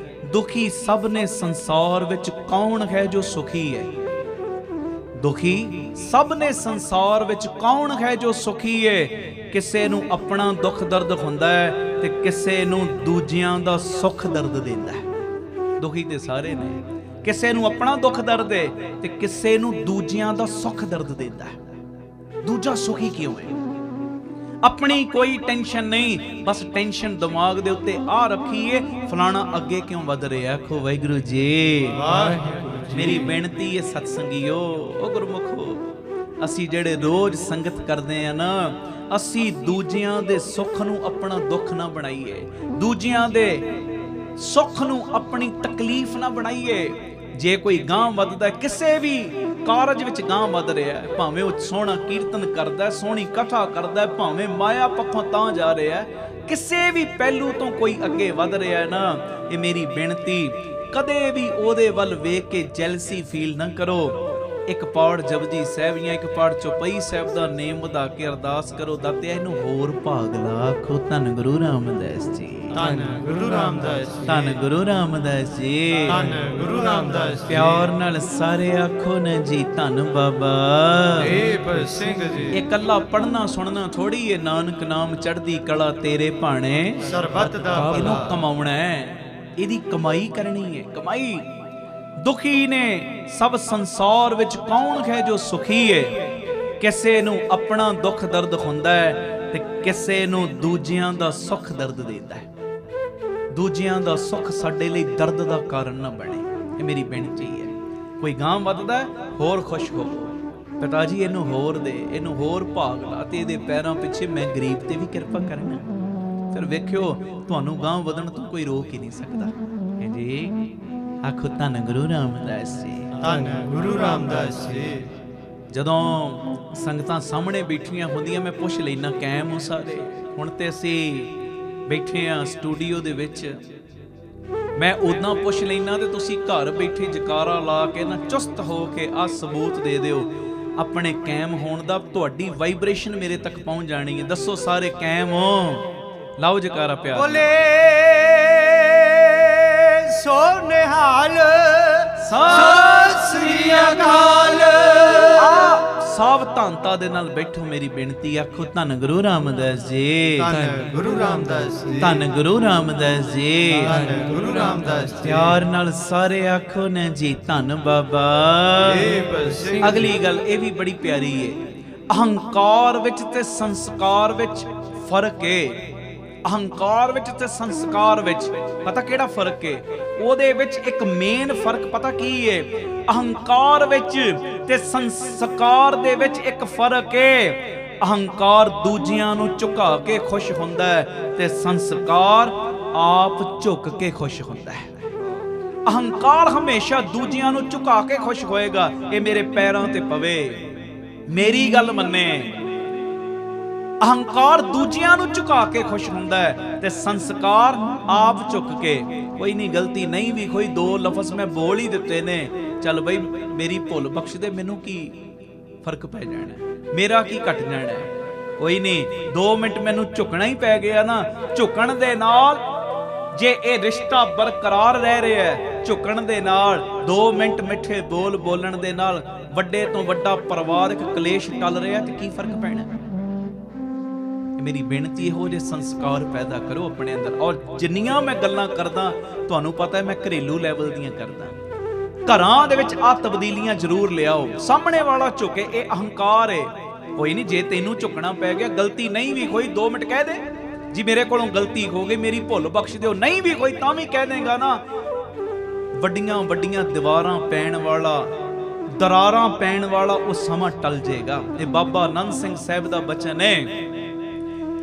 ਦੁਖੀ ਸਭ ਨੇ ਸੰਸਾਰ ਵਿੱਚ, ਕੌਣ ਹੈ ਜੋ ਸੁਖੀ ਹੈ? ਦੁਖੀ ਸਭ ਨੇ ਸੰਸਾਰ ਵਿੱਚ, ਕੌਣ ਹੈ ਜੋ ਸੁਖੀ ਹੈ? ਕਿਸੇ ਨੂੰ ਆਪਣਾ ਦੁੱਖ ਦਰਦ ਹੁੰਦਾ ਹੈ ਤੇ ਕਿਸੇ ਨੂੰ ਦੂਜਿਆਂ ਦਾ ਸੁੱਖ ਦਰਦ ਦਿੰਦਾ ਹੈ। ਦੁਖੀ ਤੇ ਸਾਰੇ ਨੇ, ਕਿਸੇ ਨੂੰ ਆਪਣਾ ਦੁੱਖ ਦਰਦ ਹੈ ਤੇ ਕਿਸੇ ਨੂੰ ਦੂਜਿਆਂ ਦਾ ਸੁੱਖ ਦਰਦ ਦਿੰਦਾ ਹੈ। ਦੂਜਾ ਸੁਖੀ ਕਿਉਂ ਹੈ? ਆਪਣੀ ਕੋਈ ਟੈਨਸ਼ਨ ਨਹੀਂ, ਬਸ ਟੈਨਸ਼ਨ ਦਿਮਾਗ ਦੇ ਉੱਤੇ ਆ ਰੱਖੀ ਏ, ਫਲਾਣਾ ਅੱਗੇ ਕਿਉਂ ਵਧ ਰਿਹਾ। ਆਖੋ ਵਾਹਿਗੁਰੂ ਜੀ, ਵਾਹਿਗੁਰੂ ਜੀ। ਮੇਰੀ ਬੇਨਤੀ ਏ ਸਤਸੰਗੀਓ, ਉਹ ਗੁਰਮੁਖੋ, ਅਸੀਂ ਜਿਹੜੇ ਰੋਜ਼ ਸੰਗਤ ਕਰਦੇ ਆ ਨਾ, ਅਸੀਂ ਦੂਜਿਆਂ ਦੇ ਸੁੱਖ ਨੂੰ ਆਪਣਾ ਦੁੱਖ ਨਾ ਬਣਾਈਏ, ਦੂਜਿਆਂ ਦੇ ਸੁੱਖ ਨੂੰ ਆਪਣੀ ਤਕਲੀਫ ਨਾ ਬਣਾਈਏ। ਜੇ ਕੋਈ ਗਾਂਹ ਵੱਧਦਾ, ਕਿਸੇ ਵੀ ਕਾਰਜ ਵਿੱਚ ਗਾਂਹ ਵੱਧ ਰਿਹਾ, ਭਾਵੇਂ ਉਹ ਸੋਹਣਾ ਕੀਰਤਨ ਕਰਦਾ, ਸੋਹਣੀ ਕਥਾ ਕਰਦਾ, ਭਾਵੇਂ ਮਾਇਆ ਪੱਖੋਂ ਤਾਂ ਜਾ ਰਿਹਾ, ਕਿਸੇ ਵੀ ਪਹਿਲੂ ਤੋਂ ਕੋਈ ਅੱਗੇ ਵੱਧ ਰਿਹਾ ਨਾ, ਇਹ ਮੇਰੀ ਬੇਨਤੀ, ਕਦੇ ਵੀ ਉਹਦੇ ਵੱਲ ਵੇਖ ਕੇ ਜੈਲਸੀ ਫੀਲ ਨਾ ਕਰੋ। ਇੱਕ ਪਾੜ ਜਪਜੀ ਸਾਹਿਬ ਜਾਂ ਇੱਕ ਪਾੜ ਚੌਪਈ ਸਾਹਿਬ ਦਾ ਨੇਮ ਵਧਾ ਕੇ ਅਰਦਾਸ ਕਰੋ, ਦਾਤਿਆ ਇਹਨੂੰ ਹੋਰ ਭਾਗ ਲਾ। ਆਖੋ ਧੰਨ ਗੁਰੂ ਰਾਮਦਾਸ ਜੀ, ਧੰਨ ਗੁਰੂ ਰਾਮਦਾਸ ਜੀ, ਧੰਨ ਗੁਰੂ ਰਾਮਦਾਸ ਜੀ, ਧੰਨ ਗੁਰੂ ਰਾਮਦਾਸ ਜੀ। ਪਿਆਰ ਨਾਲ ਸਾਰੇ ਆਖੋ ਨਾ ਜੀ, ਧੰਨ ਬਾਬਾ ਦੀਪ ਸਿੰਘ ਜੀ। ਇਹ ਕੱਲਾ ਪੜਨਾ ਸੁਣਨਾ ਥੋੜੀ ਏ, ਨਾਨਕ ਨਾਮ ਚੜ੍ਹਦੀ ਕਲਾ ਤੇਰੇ ਭਾਣੇ, ਸਰਬੱਤ ਦਾ ਇਹਨੂੰ ਭਲਾ। ਕਮਾਉਣਾ ਹੈ, ਇਹਦੀ ਕਮਾਈ ਕਰਨੀ ਹੈ, ਕਮਾਈ। ਦੁਖੀ ਨੇ ਸਭ ਸੰਸਾਰ ਵਿੱਚ, ਕੌਣ ਹੈ ਜੋ ਸੁਖੀ ਹੈ? ਕਿਸੇ ਨੂੰ ਆਪਣਾ ਦੁੱਖ ਦਰਦ ਹੁੰਦਾ ਹੈ ਤੇ ਕਿਸੇ ਨੂੰ ਦੂਜਿਆਂ ਦਾ ਸੁੱਖ ਦਰਦ ਦਿੰਦਾ ਹੈ। ਦੂਜਿਆਂ ਦਾ ਸੁੱਖ ਸਾਡੇ ਲਈ ਦਰਦ ਦਾ ਕਾਰਨ ਨਾ ਬਣੇ, ਇਹ ਮੇਰੀ ਬੇਨਤੀ ਹੈ। ਕੋਈ ਗਾਂਹ ਵੱਧਦਾ, ਹੋਰ ਖੁਸ਼ ਹੋਵੋ, ਪਿਤਾ ਜੀ ਇਹਨੂੰ ਹੋਰ ਦੇ, ਇਹਨੂੰ ਹੋਰ ਭਾਗ ਲਾ, ਤੇ ਇਹਦੇ ਪੈਰਾਂ ਪਿੱਛੇ ਮੈਂ ਗਰੀਬ ਤੇ ਵੀ ਕਿਰਪਾ ਕਰਨਾ। ਫਿਰ ਵੇਖਿਓ, ਤੁਹਾਨੂੰ ਗਾਂਹ ਵਧਣ ਤੋਂ ਕੋਈ ਰੋਕ ਹੀ ਨਹੀਂ ਸਕਦਾ। ਜੀ ਆਖੋ ਧੰਨ ਗੁਰੂ ਰਾਮਦਾਸ ਜੀ, ਧੰਨ ਗੁਰੂ ਰਾਮਦਾਸ ਜੀ। ਜਦੋਂ ਸੰਗਤਾਂ ਸਾਹਮਣੇ ਬੈਠੀਆਂ ਹੁੰਦੀਆਂ, ਮੈਂ ਪੁੱਛ ਲੈਣਾ ਕਾਇਮ ਹੋ ਸਾਰੇ? ਹੁਣ ਤੇ ਅਸੀਂ ਬੈਠੇ ਆ ਸਟੂਡੀਓ ਦੇ ਵਿੱਚ, ਮੈਂ ਉਦਾਂ ਪੁੱਛ ਲੈਣਾ ਤੇ ਤੁਸੀਂ ਘਰ ਬੈਠੇ ਜਕਾਰਾ ਲਾ ਕੇ ਨਾ ਚੁਸਤ ਹੋ ਕੇ ਆ ਸਬੂਤ ਦੇ ਦਿਓ ਆਪਣੇ ਕਾਇਮ ਹੋਣ ਦਾ। ਤੁਹਾਡੀ ਵਾਈਬ੍ਰੇਸ਼ਨ ਮੇਰੇ ਤੱਕ ਪਹੁੰਚ ਜਾਣੀ ਹੈ। ਦੱਸੋ ਸਾਰੇ ਕਾਇਮ ਹੋ? ਲਾਓ ਜਕਾਰਾ ਪਿਆਰ। ਬੋਲੇ ਸੋ ਨਿਹਾਲ ਸਤਿ ਸ੍ਰੀ ਅਕਾਲ। ਸਾਵਧਾਨਤਾ ਦੇ ਨਾਲ ਬੈਠੋ, ਮੇਰੀ ਬੇਨਤੀ ਆਖੋ ਧੰਨ ਗੁਰੂ ਰਾਮਦਾਸ ਜੀ, ਧੰਨ ਗੁਰੂ ਰਾਮਦਾਸ ਜੀ, ਧੰਨ ਗੁਰੂ ਰਾਮਦਾਸ ਜੀ, ਧੰਨ ਗੁਰੂ ਰਾਮਦਾਸ ਜੀ। ਪਿਆਰ ਨਾਲ ਸਾਰੇ ਆਖੋ ਨੇ ਜੀ ਧੰਨ ਬਾਬਾ। ਅਗਲੀ ਗੱਲ ਇਹ ਵੀ ਬੜੀ ਪਿਆਰੀ ਹੈ, ਅਹੰਕਾਰ ਵਿੱਚ ਤੇ ਸੰਸਕਾਰ ਵਿੱਚ ਫਰਕ ਹੈ। ਅਹੰਕਾਰ ਵਿੱਚ ਤੇ ਸੰਸਕਾਰ ਵਿੱਚ ਪਤਾ ਕਿਹੜਾ ਫਰਕ ਹੈ? ਉਹਦੇ ਵਿੱਚ ਇੱਕ ਮੇਨ ਫਰਕ ਪਤਾ ਕੀ ਹੈ? ਅਹੰਕਾਰ ਵਿੱਚ ਤੇ ਸੰਸਕਾਰ ਦੇ ਵਿੱਚ ਇੱਕ ਫਰਕ ਹੈ। ਅਹੰਕਾਰ ਦੂਜਿਆਂ ਨੂੰ ਝੁਕਾ ਕੇ ਖੁਸ਼ ਹੁੰਦਾ ਹੈ ਤੇ ਸੰਸਕਾਰ ਆਪ ਝੁਕ ਕੇ ਖੁਸ਼ ਹੁੰਦਾ ਹੈ। ਅਹੰਕਾਰ ਹਮੇਸ਼ਾ ਦੂਜਿਆਂ ਨੂੰ ਝੁਕਾ ਕੇ ਖੁਸ਼ ਹੋਏਗਾ, ਇਹ ਮੇਰੇ ਪੈਰਾਂ ਤੇ ਪਵੇ, ਮੇਰੀ ਗੱਲ ਮੰਨੇ। ਅਹੰਕਾਰ ਦੂਜਿਆਂ ਨੂੰ ਝੁਕਾ ਕੇ ਖੁਸ਼ ਹੁੰਦਾ ਹੈ ਤੇ ਸੰਸਕਾਰ ਆਪ ਝੁਕ ਕੇ। ਕੋਈ ਨਹੀਂ, ਗਲਤੀ ਨਹੀਂ ਵੀ ਕੋਈ, ਦੋ ਲਫ਼ਜ਼ ਮੈਂ ਬੋਲ ਹੀ ਦਿੱਤੇ ਨੇ, ਚੱਲ ਬਈ ਮੇਰੀ ਭੁੱਲ ਬਖਸ਼ ਦੇ, ਮੈਨੂੰ ਕੀ ਫਰਕ ਪੈ ਜਾਣਾ, ਮੇਰਾ ਕੀ ਘਟ ਜਾਣਾ, ਕੋਈ ਨਹੀਂ। 2 ਮਿੰਟ ਮੈਨੂੰ ਝੁਕਣਾ ਹੀ ਪੈ ਗਿਆ ਨਾ, ਝੁਕਣ ਦੇ ਨਾਲ ਜੇ ਇਹ ਰਿਸ਼ਤਾ ਬਰਕਰਾਰ ਰਹਿ ਰਿਹਾ ਹੈ, ਝੁਕਣ ਦੇ ਨਾਲ 2 ਮਿੰਟ ਮਿੱਠੇ ਬੋਲ ਬੋਲਣ ਦੇ ਨਾਲ ਵੱਡੇ ਤੋਂ ਵੱਡਾ ਪਰਿਵਾਰਕ ਕਲੇਸ਼ ਟਲ ਰਿਹਾ, ਤੇ ਕੀ ਫਰਕ ਪੈਣਾ? ਮੇਰੀ ਬੇਨਤੀ ਇਹੋ ਜਿਹੇ ਸੰਸਕਾਰ ਪੈਦਾ ਕਰੋ ਆਪਣੇ ਅੰਦਰ। ਔਰ ਜਿੰਨੀਆਂ ਮੈਂ ਗੱਲਾਂ ਕਰਦਾ, ਤੁਹਾਨੂੰ ਪਤਾ ਹੈ ਮੈਂ ਘਰੇਲੂ ਲੈਵਲ ਦੀਆਂ ਕਰਦਾ, ਘਰਾਂ ਦੇ ਵਿੱਚ ਆ ਤਬਦੀਲੀਆਂ ਜ਼ਰੂਰ ਲਿਆਓ। ਸਾਹਮਣੇ ਵਾਲਾ ਝੁਕੇ, ਇਹ ਅਹੰਕਾਰ ਹੈ। ਕੋਈ ਨਹੀਂ, ਜੇ ਤੈਨੂੰ ਝੁਕਣਾ ਪੈ ਗਿਆ, ਗਲਤੀ ਨਹੀਂ ਵੀ ਕੋਈ 2 ਮਿੰਟ ਕਹਿ ਦੇ ਜੀ ਮੇਰੇ ਕੋਲੋਂ ਗਲਤੀ ਹੋ ਗਈ, ਮੇਰੀ ਭੁੱਲ ਬਖਸ਼ ਦਿਓ, ਨਹੀਂ ਵੀ ਕੋਈ ਤਾਂ ਵੀ ਕਹਿ ਦੇਗਾ ਨਾ। ਵੱਡੀਆਂ ਵੱਡੀਆਂ ਦੀਵਾਰਾਂ ਪੈਣ ਵਾਲਾ, ਦਰਾਰਾਂ ਪੈਣ ਵਾਲਾ ਉਹ ਸਮਾਂ ਟਲ ਜਾਏਗਾ। ਇਹ ਬਾਬਾ ਆਨੰਦ ਸਿੰਘ ਸਾਹਿਬ ਦਾ ਬਚਨ ਹੈ,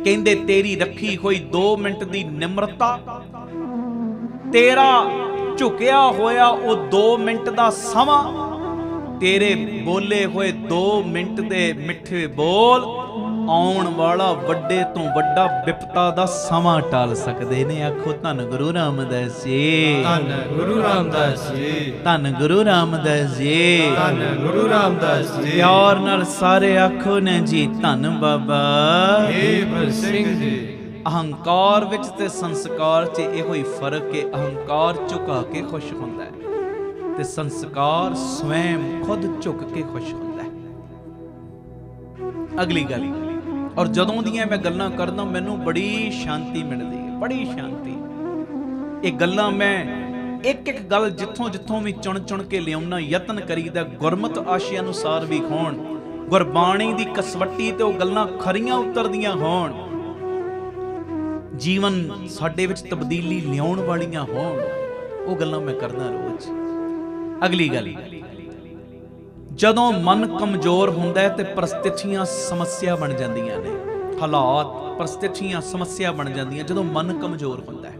ਕਹਿੰਦੇ ਤੇਰੀ ਰੱਖੀ ਹੋਈ 2 ਮਿੰਟ ਦੀ ਨਿਮਰਤਾ, ਤੇਰਾ ਝੁਕਿਆ ਹੋਇਆ ਉਹ 2 ਮਿੰਟ ਦਾ ਸਮਾਂ, ਤੇਰੇ ਬੋਲੇ ਹੋਏ 2 ਮਿੰਟ ਦੇ ਮਿੱਠੇ ਬੋਲ ਆਉਣ ਵਾਲਾ ਵੱਡੇ ਤੋਂ ਵੱਡਾ ਵਿਪਤਾ ਦਾ ਸਮਾਂ ਟਾਲ ਸਕਦੇ ਨੇ। ਆਖੋ ਧੰਨ ਗੁਰੂ ਰਾਮਦਾਸ ਜੀ, ਧੰਨ ਗੁਰੂ ਰਾਮਦਾਸ ਜੀ, ਧੰਨ ਗੁਰੂ ਰਾਮਦਾਸ ਜੀ, ਧੰਨ ਗੁਰੂ ਰਾਮਦਾਸ ਜੀ। ਪਿਆਰ ਨਾਲ ਸਾਰੇ ਆਖੋ ਨੇ ਜੀ ਧੰਨ ਬਾਬਾ। ਹੇ ਸਿੰਘ ਜੀ, ਅਹੰਕਾਰ ਵਿੱਚ ਤੇ ਸੰਸਕਾਰ 'ਚ ਇਹੋ ਹੀ ਫਰਕ ਹੈ। ਅਹੰਕਾਰ ਝੁਕਾ ਕੇ ਖੁਸ਼ ਹੁੰਦਾ ਹੈ ਤੇ ਸੰਸਕਾਰ ਸਵੈਮ ਖੁਦ ਝੁਕ ਕੇ ਖੁਸ਼ ਹੁੰਦਾ ਹੈ। ਅਗਲੀ ਗੱਲ, ਔਰ ਜਦੋਂ ਦੀਆਂ ਮੈਂ ਗੱਲਾਂ ਕਰਦਾ ਮੈਨੂੰ ਬੜੀ ਸ਼ਾਂਤੀ ਮਿਲਦੀ ਹੈ, ਬੜੀ ਸ਼ਾਂਤੀ। ਇਹ ਗੱਲਾਂ ਮੈਂ ਇੱਕ ਇੱਕ ਗੱਲ ਜਿੱਥੋਂ ਜਿੱਥੋਂ ਵੀ ਚੁਣ ਕੇ ਲਿਆਉਣਾ ਯਤਨ ਕਰੀਦਾ, ਗੁਰਮਤ ਆਸ਼ੇ ਅਨੁਸਾਰ ਵੀ ਹੋਣ, ਗੁਰਬਾਣੀ ਦੀ ਕਸਵੱਟੀ ਤੇ ਉਹ ਗੱਲਾਂ ਖਰੀਆਂ ਉਤਰਦੀਆਂ ਹੋਣ, ਜੀਵਨ ਸਾਡੇ ਵਿੱਚ ਤਬਦੀਲੀ ਲਿਆਉਣ ਵਾਲੀਆਂ ਹੋਣ, ਉਹ ਗੱਲਾਂ ਮੈਂ ਕਰਦਾ ਰੋਜ਼। ਅਗਲੀ ਗੱਲ, ਜਦੋਂ ਮਨ ਕਮਜ਼ੋਰ ਹੁੰਦਾ ਹੈ ਤੇ ਪ੍ਰਸਥਿਤੀਆਂ ਸਮੱਸਿਆ ਬਣ ਜਾਂਦੀਆਂ ਨੇ, ਹਾਲਾਤ ਪ੍ਰਸਥਿਤੀਆਂ ਸਮੱਸਿਆ ਬਣ ਜਾਂਦੀਆਂ ਜਦੋਂ ਮਨ ਕਮਜ਼ੋਰ ਹੁੰਦਾ ਹੈ।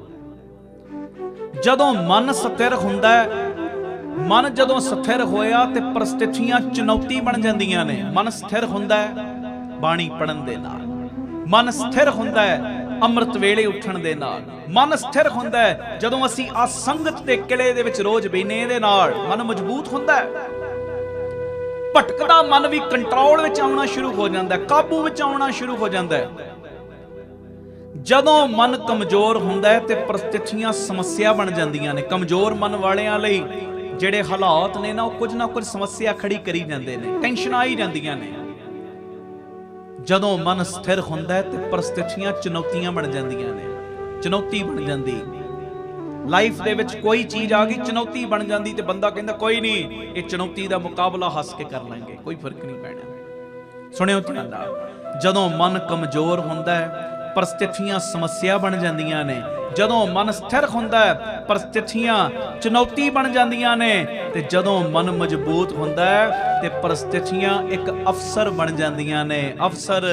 ਜਦੋਂ ਮਨ ਸਥਿਰ ਹੁੰਦਾ ਹੈ, ਮਨ ਜਦੋਂ ਸਥਿਰ ਹੋਇਆ ਤੇ ਪ੍ਰਸਥਿਤੀਆਂ ਚੁਣੌਤੀ ਬਣ ਜਾਂਦੀਆਂ ਨੇ। ਮਨ ਸਥਿਰ ਹੁੰਦਾ ਹੈ ਬਾਣੀ ਪੜਨ ਦੇ ਨਾਲ, ਮਨ ਸਥਿਰ ਹੁੰਦਾ ਹੈ ਅੰਮ੍ਰਿਤ ਵੇਲੇ ਉੱਠਣ ਦੇ ਨਾਲ, ਮਨ ਸਥਿਰ ਹੁੰਦਾ ਹੈ ਜਦੋਂ ਅਸੀਂ ਆ ਸੰਗਤ ਦੇ ਕਿਲੇ ਦੇ ਵਿੱਚ ਰੋਜ਼ ਬੈਠੇ, ਇਹਦੇ ਨਾਲ ਮਨ ਮਜ਼ਬੂਤ ਹੁੰਦਾ ਹੈ। ਭਟਕਦਾ ਮਨ ਵੀ ਕੰਟਰੋਲ ਵਿੱਚ ਆਉਣਾ ਸ਼ੁਰੂ ਹੋ ਜਾਂਦਾ ਹੈ, ਕਾਬੂ ਵਿੱਚ ਆਉਣਾ ਸ਼ੁਰੂ ਹੋ ਜਾਂਦਾ ਹੈ। ਜਦੋਂ ਮਨ ਕਮਜ਼ੋਰ ਹੁੰਦਾ ਹੈ ਤੇ ਪ੍ਰਸਥਿਤੀਆਂ ਸਮੱਸਿਆ ਬਣ ਜਾਂਦੀਆਂ ਨੇ। ਕਮਜ਼ੋਰ ਮਨ ਵਾਲਿਆਂ ਲਈ ਜਿਹੜੇ ਹਾਲਾਤ ਨੇ ਨਾ, ਉਹ ਕੁਝ ਨਾ ਕੁਝ ਸਮੱਸਿਆ ਖੜੀ ਕਰੀ ਜਾਂਦੇ ਨੇ, ਟੈਨਸ਼ਨ ਆਈ ਜਾਂਦੀਆਂ ਨੇ। ਜਦੋਂ ਮਨ ਸਥਿਰ ਹੁੰਦਾ ਹੈ ਤੇ ਪ੍ਰਸਥਿਤੀਆਂ ਚੁਣੌਤੀਆਂ ਬਣ ਜਾਂਦੀਆਂ ਨੇ, ਚੁਣੌਤੀ ਬਣ ਜਾਂਦੀ। ਲਾਈਫ ਦੇ ਵਿੱਚ ਕੋਈ ਚੀਜ਼ ਆ ਗਈ, ਚੁਣੌਤੀ ਬਣ ਜਾਂਦੀ ਤੇ ਬੰਦਾ ਕਹਿੰਦਾ ਕੋਈ ਨਹੀਂ, ਇਹ ਚੁਣੌਤੀ ਦਾ ਮੁਕਾਬਲਾ ਹੱਸ ਕੇ ਕਰ ਲਾਂਗੇ, ਕੋਈ ਫਰਕ ਨਹੀਂ ਪੈਣਾ। ਸੁਣਿਓ ਧਿਆਨ ਨਾਲ, ਜਦੋਂ ਮਨ ਕਮਜ਼ੋਰ ਹੁੰਦਾ ਹੈ ਪ੍ਰਸਥਿਤੀਆਂ ਸਮੱਸਿਆ ਬਣ ਜਾਂਦੀਆਂ ਨੇ। ਜਦੋਂ ਮਨ ਸਥਿਰ ਹੁੰਦਾ ਹੈ ਪ੍ਰਸਥਿਤੀਆਂ ਚੁਣੌਤੀ ਬਣ ਜਾਂਦੀਆਂ ਨੇ, ਤੇ ਜਦੋਂ ਮਨ ਮਜ਼ਬੂਤ ਹੁੰਦਾ ਹੈ ਤੇ ਪ੍ਰਸਥਿਤੀਆਂ ਇੱਕ ਅਵਸਰ ਬਣ ਜਾਂਦੀਆਂ ਨੇ, ਅਵਸਰ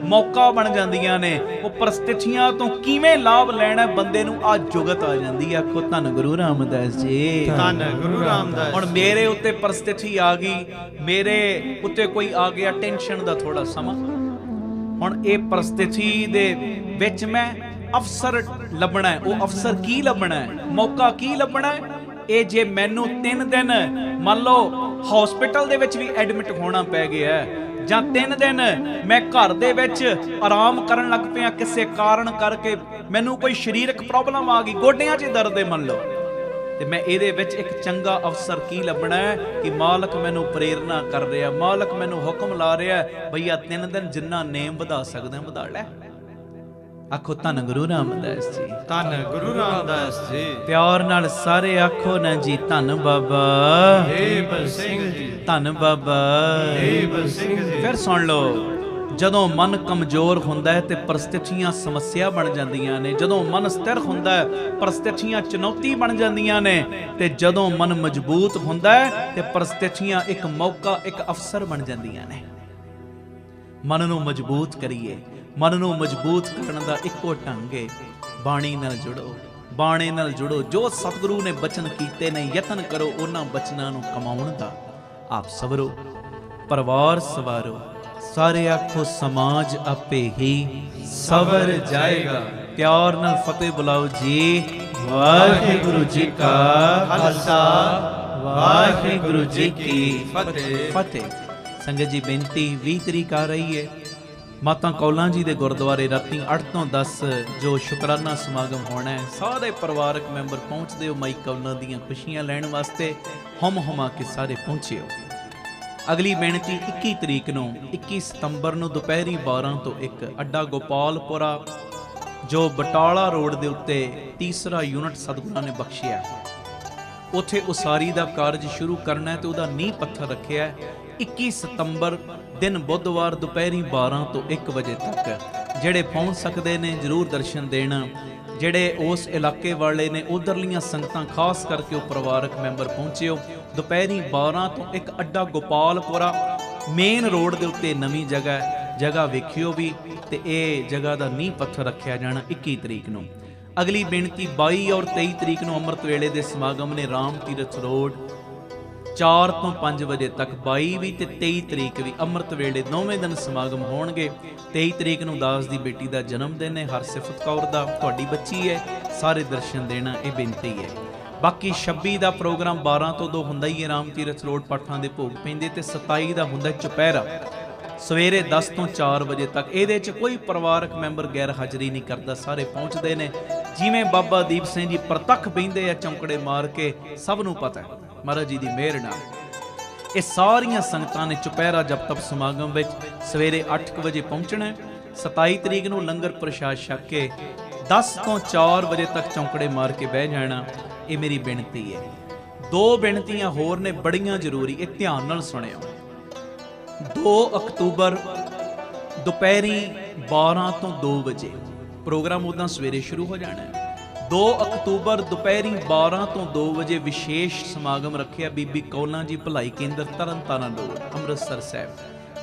ਮੌਕਾ ਬਣ ਜਾਂਦੀਆਂ ਨੇ। ਉਹ ਪ੍ਰਸਥਿਤੀਆਂ ਤੋਂ ਕਿਵੇਂ ਲਾਭ ਲੈਣਾ ਬੰਦੇ ਨੂੰ ਆ ਜੁਗਤ ਆ ਜਾਂਦੀ ਹੈ। ਆਖੋ ਧੰਨ ਗੁਰੂ ਰਾਮਦਾਸ ਜੀ, ਧੰਨ ਗੁਰੂ ਰਾਮਦਾਸ। ਹੁਣ ਮੇਰੇ ਉੱਤੇ ਪ੍ਰਸਥਿਤੀ ਆ ਗਈ, ਮੇਰੇ ਉੱਤੇ ਕੋਈ ਆ ਗਿਆ ਟੈਨਸ਼ਨ ਦਾ ਥੋੜਾ ਸਮਾਂ, ਹੁਣ ਇਹ ਪ੍ਰਸਥਿਤੀ ਦੇ ਵਿੱਚ ਮੈਂ ਅਵਸਰ ਲੱਭਣਾ ਹੈ। ਉਹ ਅਵਸਰ ਕੀ ਲੱਭਣਾ ਹੈ, ਮੌਕਾ ਕੀ ਲੱਭਣਾ ਹੈ? ਇਹ ਜੇ ਮੈਨੂੰ 3 ਦਿਨ ਮੰਨ ਲਓ ਹਸਪੀਟਲ ਦੇ ਵਿੱਚ ਵੀ ਐਡਮਿਟ ਹੋਣਾ ਪੈ ਗਿਆ, ਜਾਂ 3 ਦਿਨ ਮੈਂ ਘਰ ਦੇ ਵਿੱਚ ਆਰਾਮ ਕਰਨ ਲੱਗ ਪਿਆ, ਕਿਸੇ ਕਾਰਨ ਕਰਕੇ ਮੈਨੂੰ ਕੋਈ ਸਰੀਰਕ ਪ੍ਰੋਬਲਮ ਆ ਗਈ, ਗੋਡਿਆਂ 'ਚ ਦਰਦ ਹੈ ਮੰਨ ਲਓ, ਤੇ ਮੈਂ ਇਹਦੇ ਵਿੱਚ ਇੱਕ ਚੰਗਾ ਅਵਸਰ ਕੀ ਲੱਭਣਾ ਹੈ ਕਿ ਮਾਲਕ ਮੈਨੂੰ ਪ੍ਰੇਰਨਾ ਕਰ ਰਿਹਾ, ਮਾਲਕ ਮੈਨੂੰ ਹੁਕਮ ਲਾ ਰਿਹਾ, ਭਈਆ 3 ਦਿਨ ਜਿੰਨਾ ਨੇਮ ਵਧਾ ਸਕਦੇ ਵਧਾ ਲੈ। ਆਖੋ ਧੰਨ ਗੁਰੂ ਰਾਮਦਾਸ ਜੀ, ਧੰਨ ਗੁਰੂ ਰਾਮਦਾਸ ਜੀ। ਪਿਆਰ ਨਾਲ ਸਾਰੇ ਆਖੋ ਨਾ ਜੀ, ਧੰਨ ਬਾਬਾ ਹੇਬਲ ਸਿੰਘ ਜੀ, ਧੰਨ ਬਾਬਾ ਹੇਬਲ ਸਿੰਘ ਜੀ। ਫਿਰ ਸੁਣ ਲਓ, ਜਦੋਂ ਮਨ ਕਮਜ਼ੋਰ ਹੁੰਦਾ ਹੈ ਤੇ ਪ੍ਰਸਥਿਤੀਆਂ ਸਮੱਸਿਆ ਬਣ ਜਾਂਦੀਆਂ ਨੇ, ਜਦੋਂ ਮਨ ਸਥਿਰ ਹੁੰਦਾ ਹੈ ਪ੍ਰਸਥਿਤੀਆਂ ਚੁਣੌਤੀ ਬਣ ਜਾਂਦੀਆਂ ਨੇ, ਤੇ ਜਦੋਂ ਮਨ ਮਜ਼ਬੂਤ ਹੁੰਦਾ ਹੈ ਤੇ ਪ੍ਰਸਥਿਤੀਆਂ ਇੱਕ ਮੌਕਾ, ਇੱਕ ਅਵਸਰ ਬਣ ਜਾਂਦੀਆਂ ਨੇ। ਮਨ ਨੂੰ ਮਜ਼ਬੂਤ ਕਰੀਏ। ਮਨ ਨੂੰ ਮਜ਼ਬੂਤ ਕਰਨ ਦਾ ਇੱਕੋ ਢੰਗ ਹੈ, ਬਾਣੀ ਨਾਲ ਜੁੜੋ, ਬਾਣੇ ਨਾਲ ਜੁੜੋ। ਜੋ ਸਤਿਗੁਰੂ ਨੇ ਬਚਨ ਕੀਤੇ ਨੇ, ਯਤਨ ਕਰੋ ਉਹਨਾਂ ਬਚਨਾਂ ਨੂੰ ਕਮਾਉਣ ਦਾ। ਆਪ ਸਵਰੋ, ਪਰਿਵਾਰ ਸਵਾਰੋ, ਸਾਰੇ ਆਖੋ ਸਮਾਜ ਆਪੇ ਹੀ ਸਵਰ ਜਾਏਗਾ। ਪਿਆਰ ਨਾਲ ਫਤਿਹ ਬੁਲਾਓ ਜੀ। ਵਾਹਿਗੁਰੂ ਜੀ ਕਾ ਖਾਲਸਾ, ਵਾਹਿਗੁਰੂ ਜੀ ਕੀ ਫਤਿਹ। ਸੰਗਤ ਜੀ ਬੇਨਤੀ 20 ਤਰੀਕ ਆ ਰਹੀ ਹੈ, ਮਾਤਾ ਕੌਲਾਂ ਜੀ ਦੇ ਗੁਰਦੁਆਰੇ ਰਾਤੀ 8 ਤੋਂ 10 ਜੋ ਸ਼ੁਕਰਾਨਾ ਸਮਾਗਮ ਹੋਣਾ ਹੈ। ਸਾਰੇ ਪਰਿਵਾਰਕ ਮੈਂਬਰ ਪਹੁੰਚਦੇ ਹੋ ਮਾਈ ਕੌਲਾਂ ਦੀਆਂ ਖੁਸ਼ੀਆਂ ਲੈਣ ਵਾਸਤੇ, ਹਮ ਹਮਾ ਕੇ ਸਾਰੇ ਪਹੁੰਚਿਓ। ਅਗਲੀ ਬੇਨਤੀ 21 ਤਰੀਕ ਨੂੰ, 21 ਸਤੰਬਰ ਨੂੰ ਦੁਪਹਿਰੀ 12 ਤੋਂ 1 ਅੱਡਾ ਗੋਪਾਲਪੁਰਾ ਜੋ ਬਟਾਲਾ ਰੋਡ ਦੇ ਉੱਤੇ ਤੀਸਰਾ ਯੂਨਿਟ ਸਤਿਗੁਰਾਂ ਨੇ ਬਖਸ਼ਿਆ, ਉੱਥੇ ਉਸਾਰੀ ਦਾ ਕਾਰਜ ਸ਼ੁਰੂ ਕਰਨਾ ਹੈ ਤੇ ਉਹਦਾ ਨੀਂਹ ਪੱਥਰ ਰੱਖਿਆ 21 ਸਤੰਬਰ ਦਿਨ ਬੁੱਧਵਾਰ ਦੁਪਹਿਰੀ 12 ਤੋਂ 1 ਵਜੇ ਤੱਕ। ਜਿਹੜੇ ਪਹੁੰਚ ਸਕਦੇ ਨੇ ਜ਼ਰੂਰ ਦਰਸ਼ਨ ਦੇਣਾ। ਜਿਹੜੇ ਉਸ ਇਲਾਕੇ ਵਾਲੇ ਨੇ, ਉਧਰਲੀਆਂ ਸੰਗਤਾਂ ਖਾਸ ਕਰਕੇ ਉਹ ਪਰਿਵਾਰਕ ਮੈਂਬਰ ਪਹੁੰਚਿਓ। ਦੁਪਹਿਰੀ 12 ਤੋਂ 1 ਅੱਡਾ ਗੋਪਾਲਪੁਰਾ ਮੇਨ ਰੋਡ ਦੇ ਉੱਤੇ ਨਵੀਂ ਜਗ੍ਹਾ ਵੇਖਿਓ ਵੀ, ਤੇ ਇਹ ਜਗ੍ਹਾ ਦਾ ਨੀਂਹ ਪੱਥਰ ਰੱਖਿਆ ਜਾਣਾ 21 ਤਰੀਕ ਨੂੰ। ਅਗਲੀ ਬੇਨਤੀ 22 ਔਰ 23 ਤਰੀਕ ਨੂੰ ਅੰਮ੍ਰਿਤ ਵੇਲੇ ਦੇ ਸਮਾਗਮ ਨੇ ਰਾਮ ਤੀਰਥ ਰੋਡ 4 ਤੋਂ 5 ਵਜੇ ਤੱਕ। 22 ਵੀ ਤੇ 23 ਤਰੀਕ ਵੀ ਅੰਮ੍ਰਿਤ ਵੇਲੇ ਦੋਵੇਂ ਦਿਨ ਸਮਾਗਮ ਹੋਣਗੇ। 23 ਤਰੀਕ ਨੂੰ ਦਾਸ ਦੀ ਬੇਟੀ ਦਾ ਜਨਮ ਦਿਨ ਹੈ, ਹਰਸਿਫਤ ਕੌਰ ਦਾ, ਤੁਹਾਡੀ ਬੱਚੀ ਹੈ, ਸਾਰੇ ਦਰਸ਼ਨ ਦੇਣਾ ਇਹ ਬੇਨਤੀ ਹੈ। ਬਾਕੀ 26 ਦਾ ਪ੍ਰੋਗਰਾਮ 12 ਤੋਂ 2 ਹੁੰਦਾ ਹੀ ਹੈ, ਰਾਮ ਤੀਰਥ ਰੋਡ ਪਾਠਾਂ ਦੇ ਭੋਗ ਪੈਂਦੇ, ਤੇ 27 ਦਾ ਹੁੰਦਾ ਚੁਪਹਿਰਾ ਸਵੇਰੇ 10 ਤੋਂ 4 ਵਜੇ ਤੱਕ। ਇਹਦੇ 'ਚ ਕੋਈ ਪਰਿਵਾਰਕ ਮੈਂਬਰ ਗੈਰ ਹਾਜ਼ਰੀ ਨਹੀਂ ਕਰਦਾ, ਸਾਰੇ ਪਹੁੰਚਦੇ ਨੇ। ਜਿਵੇਂ ਬਾਬਾ ਦੀਪ ਸਿੰਘ ਜੀ ਪ੍ਰਤੱਖ ਬਹਿੰਦੇ ਆ ਚੌਂਕੜੇ ਮਾਰ ਕੇ, ਸਭ ਨੂੰ ਪਤਾ ਹੈ ਮਹਾਰਾਜ ਜੀ ਦੀ ਮਿਹਰ ਨਾਲ। ਇਹ ਸਾਰੀਆਂ ਸੰਗਤਾਂ ਨੇ ਚੁਪਹਿਰਾ ਜਪ ਤਪ ਸਮਾਗਮ ਵਿੱਚ ਸਵੇਰੇ 8 ਵਜੇ ਪਹੁੰਚਣਾ। 27 ਤਰੀਕ ਨੂੰ ਲੰਗਰ ਪ੍ਰਸ਼ਾਦ ਛਕ ਕੇ 10 ਤੋਂ 4 ਵਜੇ ਤੱਕ ਚੌਂਕੜੇ ਮਾਰ ਕੇ ਬਹਿ ਜਾਣਾ। ਇਹ ਮੇਰੀ ਬੇਨਤੀ ਹੈ। 2 ਬੇਨਤੀਆਂ ਹੋਰ ਨੇ ਬੜੀਆਂ ਜ਼ਰੂਰੀ, ਇਹ ਧਿਆਨ ਨਾਲ ਸੁਣਿਓ। 2 ਅਕਤੂਬਰ ਦੁਪਹਿਰੀ 12 ਤੋਂ 2 ਵਜੇ ਪ੍ਰੋਗਰਾਮ ਉਦਾਂ ਸਵੇਰੇ ਸ਼ੁਰੂ ਹੋ ਜਾਣਾ ਹੈ। 2 ਅਕਤੂਬਰ ਦੁਪਹਿਰੀ 12 ਤੋਂ 2 ਵਜੇ ਵਿਸ਼ੇਸ਼ ਸਮਾਗਮ ਰੱਖਿਆ ਬੀਬੀ ਕੌਲਾਂ ਜੀ ਭਲਾਈ ਕੇਂਦਰ ਤਰਨਤਾਰਨ ਰੋਡ ਅੰਮ੍ਰਿਤਸਰ ਸਾਹਿਬ,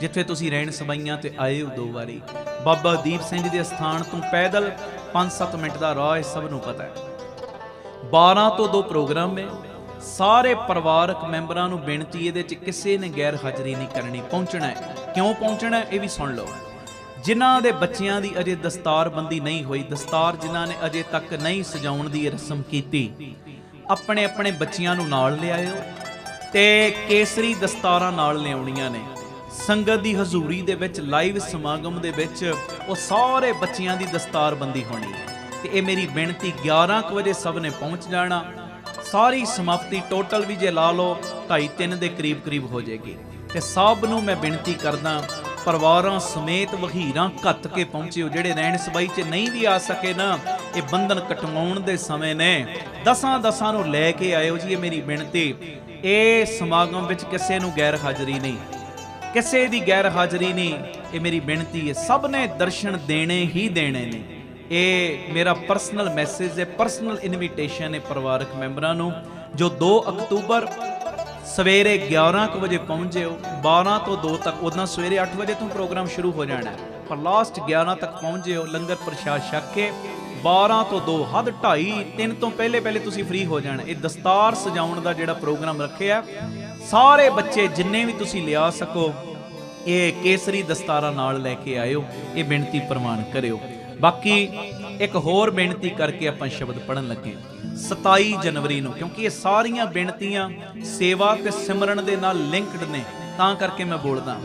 ਜਿੱਥੇ ਤੁਸੀਂ ਰਹਿਣ ਸਬਈਆਂ ਤੇ ਆਏ ਹੋ 2 ਵਾਰੀ। ਬਾਬਾ ਦੀਪ ਸਿੰਘ ਜੀ ਦੇ ਸਥਾਨ ਤੋਂ ਪੈਦਲ 5-7 ਮਿੰਟ ਦਾ ਰਾਹ ਹੈ, ਸਭ ਨੂੰ ਪਤਾ ਹੈ। 12 ਤੋਂ 2 ਪ੍ਰੋਗਰਾਮ ਹੈ। ਸਾਰੇ ਪਰਿਵਾਰਕ ਮੈਂਬਰਾਂ ਨੂੰ ਬੇਨਤੀ, ਇਹਦੇ 'ਚ ਕਿਸੇ ਨੇ ਗੈਰ ਹਾਜ਼ਰੀ ਨਹੀਂ ਕਰਨੀ, ਪਹੁੰਚਣਾ ਹੈ। ਕਿਉਂ ਪਹੁੰਚਣਾ ਹੈ ਇਹ ਵੀ ਸੁਣ ਲਓ। ਜਿਨ੍ਹਾਂ ਦੇ ਬੱਚਿਆਂ ਦੀ ਅਜੇ ਦਸਤਾਰਬੰਦੀ ਨਹੀਂ ਹੋਈ, ਦਸਤਾਰ ਜਿਨ੍ਹਾਂ ਨੇ ਅਜੇ ਤੱਕ ਨਹੀਂ ਸਜਾਉਣ ਦੀ ਰਸਮ ਕੀਤੀ, ਆਪਣੇ ਆਪਣੇ ਬੱਚਿਆਂ ਨੂੰ ਨਾਲ ਲਿਆਇਓ ਤੇ ਕੇਸਰੀ ਦਸਤਾਰਾਂ ਨਾਲ ਲਿਆਉਣੀਆਂ ਨੇ। ਸੰਗਤ ਦੀ ਹਜ਼ੂਰੀ ਦੇ ਵਿੱਚ ਲਾਈਵ ਸਮਾਗਮ ਦੇ ਵਿੱਚ ਉਹ ਸਾਰੇ ਬੱਚਿਆਂ ਦੀ ਦਸਤਾਰਬੰਦੀ ਹੋਣੀ ਹੈ। ਤੇ ਇਹ ਮੇਰੀ ਬੇਨਤੀ 11 ਵਜੇ ਸਭ ਨੇ ਪਹੁੰਚ ਜਾਣਾ। ਸਾਰੀ ਸਮਾਪਤੀ ਟੋਟਲ ਵੀ ਜੇ ਲਾ ਲਓ 2:30-3 ਦੇ ਕਰੀਬ ਹੋ ਜਾਏਗੀ। ਤੇ ਸਭ ਨੂੰ ਮੈਂ ਬੇਨਤੀ ਕਰਦਾ, ਪਰਿਵਾਰਾਂ ਸਮੇਤ ਵਹੀਰਾਂ ਘੱਤ ਕੇ ਪਹੁੰਚਿਓ। ਜਿਹੜੇ ਰਹਿਣ ਸਬਾਈ 'ਚ ਨਹੀਂ ਵੀ ਆ ਸਕੇ ਨਾ, ਇਹ ਬੰਧਨ ਕਟਵਾਉਣ ਦੇ ਸਮੇਂ ਨੇ, 10 ਨੂੰ ਲੈ ਕੇ ਆਇਓ ਜੀ, ਇਹ ਮੇਰੀ ਬੇਨਤੀ। ਇਹ ਸਮਾਗਮ ਵਿੱਚ ਕਿਸੇ ਨੂੰ ਗੈਰ ਹਾਜ਼ਰੀ ਨਹੀਂ, ਕਿਸੇ ਦੀ ਗੈਰ ਹਾਜ਼ਰੀ ਨਹੀਂ, ਇਹ ਮੇਰੀ ਬੇਨਤੀ ਹੈ। ਸਭ ਨੇ ਦਰਸ਼ਨ ਦੇਣੇ ਹੀ ਦੇਣੇ ਨੇ। ਇਹ ਮੇਰਾ ਪਰਸਨਲ ਮੈਸੇਜ ਹੈ, ਪਰਸਨਲ ਇਨਵੀਟੇਸ਼ਨ ਹੈ ਪਰਿਵਾਰਕ ਮੈਂਬਰਾਂ ਨੂੰ, ਜੋ 2 ਅਕਤੂਬਰ ਸਵੇਰੇ 11 ਵਜੇ ਪਹੁੰਚਿਓ। 12 ਤੋਂ 2 ਤੱਕ, ਉਦਾਂ ਸਵੇਰੇ 8 ਵਜੇ ਤੋਂ ਪ੍ਰੋਗਰਾਮ ਸ਼ੁਰੂ ਹੋ ਜਾਣਾ, ਪਰ ਲਾਸਟ 11 ਤੱਕ ਪਹੁੰਚਿਓ। ਲੰਗਰ ਪ੍ਰਸ਼ਾਦ ਛਕ ਕੇ 12 ਤੋਂ 2 ਹੱਦ 2:30-3 ਤੋਂ ਪਹਿਲੇ ਤੁਸੀਂ ਫ੍ਰੀ ਹੋ ਜਾਣਾ। ਇਹ ਦਸਤਾਰ ਸਜਾਉਣ ਦਾ ਜਿਹੜਾ ਪ੍ਰੋਗਰਾਮ ਰੱਖਿਆ, ਸਾਰੇ ਬੱਚੇ ਜਿੰਨੇ ਵੀ ਤੁਸੀਂ ਲਿਆ ਸਕੋ, ਇਹ ਕੇਸਰੀ ਦਸਤਾਰਾਂ ਨਾਲ ਲੈ ਕੇ ਆਇਓ। ਇਹ ਬੇਨਤੀ ਪ੍ਰਵਾਨ ਕਰਿਓ। ਬਾਕੀ ਇੱਕ ਹੋਰ ਬੇਨਤੀ ਕਰਕੇ ਆਪਾਂ ਸ਼ਬਦ ਪੜ੍ਹਨ ਲੱਗੇ। 27 ਜਨਵਰੀ ਨੂੰ, ਕਿਉਂਕਿ ਇਹ ਸਾਰੀਆਂ ਬੇਨਤੀਆਂ ਸੇਵਾ ਤੇ ਸਿਮਰਨ ਦੇ ਨਾਲ ਲਿੰਕਡ ਨੇ, ਤਾਂ ਕਰਕੇ ਮੈਂ ਬੋਲਦਾ।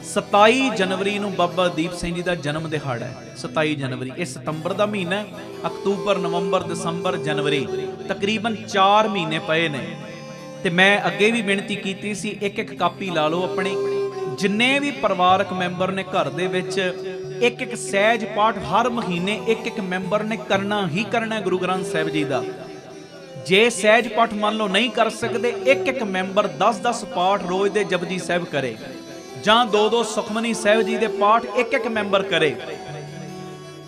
27 ਜਨਵਰੀ ਨੂੰ ਬਾਬਾ ਦੀਪ ਸਿੰਘ ਜੀ ਦਾ ਜਨਮ ਦਿਹਾੜਾ ਹੈ। 27 ਜਨਵਰੀ, ਇਹ ਸਤੰਬਰ ਦਾ ਮਹੀਨਾ ਹੈ। ਅਕਤੂਬਰ, ਨਵੰਬਰ, ਦਸੰਬਰ, ਜਨਵਰੀ, ਤਕਰੀਬਨ 4 ਮਹੀਨੇ ਪਏ ਨੇ। ਤੇ ਮੈਂ ਅੱਗੇ ਵੀ ਬੇਨਤੀ ਕੀਤੀ ਸੀ, ਇੱਕ ਕਾਪੀ ਲਾ ਲਓ ਆਪਣੀ। ਜਿੰਨੇ ਵੀ ਪਰਿਵਾਰਕ ਮੈਂਬਰ ਨੇ ਘਰ ਦੇ ਵਿੱਚ, ਇੱਕ ਸਹਿਜ ਪਾਠ ਹਰ ਮਹੀਨੇ ਇੱਕ ਮੈਂਬਰ ਨੇ ਕਰਨਾ ਹੀ ਕਰਨਾ ਗੁਰੂ ਗ੍ਰੰਥ ਸਾਹਿਬ ਜੀ ਦਾ। ਜੇ ਸਹਿਜ ਪਾਠ ਮੰਨ ਲਓ ਨਹੀਂ ਕਰ ਸਕਦੇ, ਇੱਕ ਮੈਂਬਰ 10-10 ਪਾਠ ਰੋਜ਼ ਦੇ ਜਪਜੀ ਸਾਹਿਬ ਕਰੇ, ਜਾਂ 2-2 ਸੁਖਮਨੀ ਸਾਹਿਬ ਜੀ ਦੇ ਪਾਠ ਇੱਕ ਮੈਂਬਰ ਕਰੇ।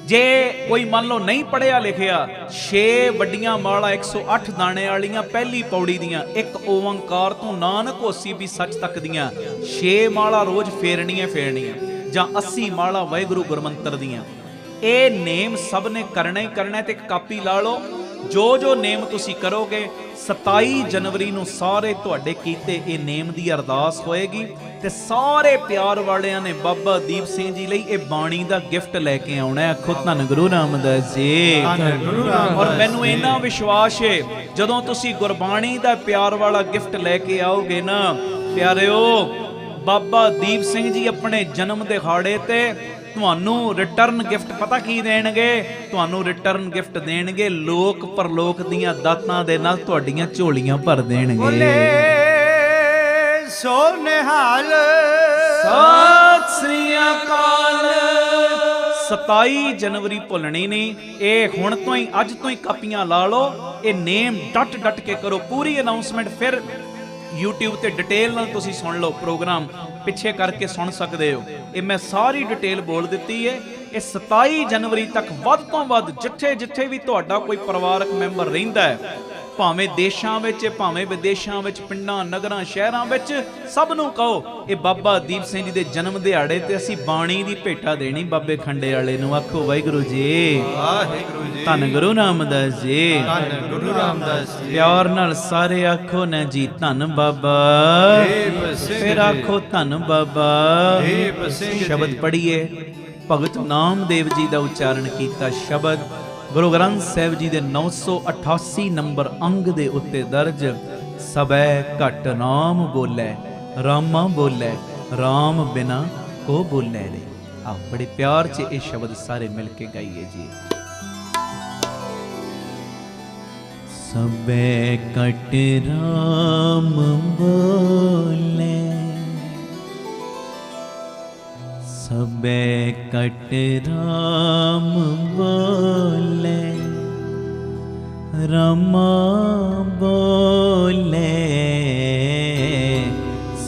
ਜੇ ਕੋਈ ਮੰਨ ਲਓ ਨਹੀਂ ਪੜਿਆ ਲਿਖਿਆ, 6 ਵੱਡੀਆਂ ਮਾਲਾ 108 ਦਾਣੇ ਵਾਲੀਆਂ ਪਹਿਲੀ ਪੌੜੀ ਦੀਆਂ, ਇੱਕ ਓੰਕਾਰ ਤੋਂ ਨਾਨਕ ਹੋਸੀ ਵੀ ਸੱਚ ਤੱਕ ਦੀਆਂ 6 ਮਾਲਾ ਰੋਜ਼ ਫੇਰਨੀਆਂ, ਜਾਂ 80 ਮਾਲਾ ਵਾਹਿਗੁਰੂ ਗੁਰਮੰਤਰ ਦੀਆਂ। ਇਹ ਨੇਮ ਸਭ ਨੇ ਕਰਨਾ ਹੀ ਕਰਨਾ। ਤੇ ਇੱਕ ਕਾਪੀ ਲਾ ਲਓ, ਜੋ ਨੇਮ ਤੁਸੀਂ ਕਰੋਗੇ 27 ਜਨਵਰੀ ਨੂੰ ਸਾਰੇ ਤੁਹਾਡੇ ਕੀਤੇ ਇਹ ਨੇਮ ਦੀ ਅਰਦਾਸ ਹੋਏਗੀ। ਤੇ ਸਾਰੇ ਪਿਆਰ ਵਾਲਿਆਂ ਨੇ ਬਾਬਾ ਦੀਪ ਸਿੰਘ ਜੀ ਲਈ ਇਹ ਬਾਣੀ ਦਾ ਗਿਫਟ ਲੈ ਕੇ ਆਉਣਾ ਹੈ। ਆਖੋ ਧੰਨ ਗੁਰੂ ਰਾਮਦਾਸ ਜੀ। ਔਰ ਮੈਨੂੰ ਇੰਨਾ ਵਿਸ਼ਵਾਸ ਹੈ, ਜਦੋਂ ਤੁਸੀਂ ਗੁਰਬਾਣੀ ਦਾ ਪਿਆਰ ਵਾਲਾ ਗਿਫਟ ਲੈ ਕੇ ਆਓਗੇ ਨਾ ਪਿਆਰਿਓ, ਬਾਬਾ ਦੀਪ ਸਿੰਘ ਜੀ ਆਪਣੇ ਜਨਮ ਦਿਹਾੜੇ ਤੇ ਤੁਹਾਨੂੰ ਰਿਟਰਨ ਗਿਫਟ ਪਤਾ ਕੀ ਦੇਣਗੇ? ਤੁਹਾਨੂੰ ਰਿਟਰਨ ਗਿਫਟ ਦੇਣਗੇ, ਲੋਕ ਪਰਲੋਕ ਦੀਆਂ ਦਾਤਾਂ ਦੇ ਨਾਲ ਤੁਹਾਡੀਆਂ ਝੋਲੀਆਂ ਭਰ ਦੇਣਗੇ। ਸੋ ਨਿਹਾਲ ਸਤਿ ਸ੍ਰੀ ਅਕਾਲ। 27 ਜਨਵਰੀ ਭੁੱਲਣੀ ਨਹੀਂ। ਇਹ ਹੁਣ ਤੋਂ ਹੀ, ਅੱਜ ਤੋਂ ਹੀ ਕਾਪੀਆਂ ਲਾ ਲਓ। ਇਹ ਨੇਮ ਡਟ ਕੇ ਕਰੋ। ਪੂਰੀ ਅਨਾਉਂਸਮੈਂਟ ਫਿਰ YouTube ਤੇ ਡਿਟੇਲ ਨਾਲ ਤੁਸੀਂ ਸੁਣ ਲਓ, ਪ੍ਰੋਗਰਾਮ ਪਿੱਛੇ ਕਰਕੇ ਸੁਣ ਸਕਦੇ ਹੋ। ਇਹ ਮੈਂ ਸਾਰੀ ਡਿਟੇਲ ਬੋਲ ਦਿੱਤੀ ਹੈ। ਇਹ 27 ਜਨਵਰੀ ਤੱਕ ਵੱਧ ਤੋਂ ਵੱਧ ਜਿੱਥੇ ਵੀ ਤੁਹਾਡਾ ਕੋਈ ਪਰਿਵਾਰਕ ਮੈਂਬਰ ਰਹਿੰਦਾ ਹੈ, ਭਾਵੇਂ ਦੇਸ਼ਾਂ ਵਿੱਚ, ਭਾਵੇਂ ਵਿਦੇਸ਼ਾਂ ਵਿੱਚ, ਪਿੰਡਾਂ, ਨਗਰਾਂ, ਸ਼ਹਿਰਾਂ ਵਿੱਚ, ਸਭ ਨੂੰ ਕਹੋ ਇਹ ਬਾਬਾ ਦੀਪ ਸਿੰਘ ਜੀ ਦੇ ਜਨਮ ਦਿਹਾੜੇ ਤੇ ਅਸੀਂ ਬਾਣੀ ਦੀ ਭੇਟਾ ਦੇਣੀ ਬਾਬੇ ਖੰਡੇ ਵਾਲੇ ਨੂੰ। ਆਖੋ ਵਾਹਿਗੁਰੂ ਜੀ, ਵਾਹਿਗੁਰੂ ਜੀ। ਧੰਨ ਗੁਰੂ ਰਾਮਦਾਸ ਜੀ, ਧੰਨ ਗੁਰੂ ਰਾਮਦਾਸ ਜੀ। ਪਿਆਰ ਨਾਲ ਸਾਰੇ ਆਖੋ ਨਾ ਜੀ, ਧੰਨ ਬਾਬਾ ਦੀਪ ਸਿੰਘ। ਫਿਰ ਆਖੋ ਧੰਨ ਬਾਬਾ ਦੀਪ ਸਿੰਘ ਜੀ। ਸ਼ਬਦ ਪੜ੍ਹੀਏ। ਭਗਤ ਨਾਮਦੇਵ ਜੀ ਦਾ ਉਚਾਰਨ ਕੀਤਾ ਸ਼ਬਦ ਗੁਰੂ ਗ੍ਰੰਥ ਸਾਹਿਬ ਜੀ ਦੇ 988 ਨੰਬਰ ਅੰਗ ਦੇ ਉੱਤੇ ਦਰਜ। ਸਬੈ ਘਟ ਨਾਮ ਬੋਲੇ, ਰਾਮਾ ਬੋਲੇ, ਰਾਮ ਬਿਨਾ ਕੋ ਬੋਲੇ ਰੇ। ਆਓ ਬੜੇ ਪਿਆਰ 'ਚ ਇਹ ਸ਼ਬਦ ਸਾਰੇ ਮਿਲ ਕੇ ਗਾਈਏ ਜੀ। ਸਬੈ ਘਟ ਰਾਮ ਬੋਲੇ, ਸਬੈ ਘਟ ਰਾਮ ਬੋਲੇ, ਰਾਮਾ ਬੋਲੇ।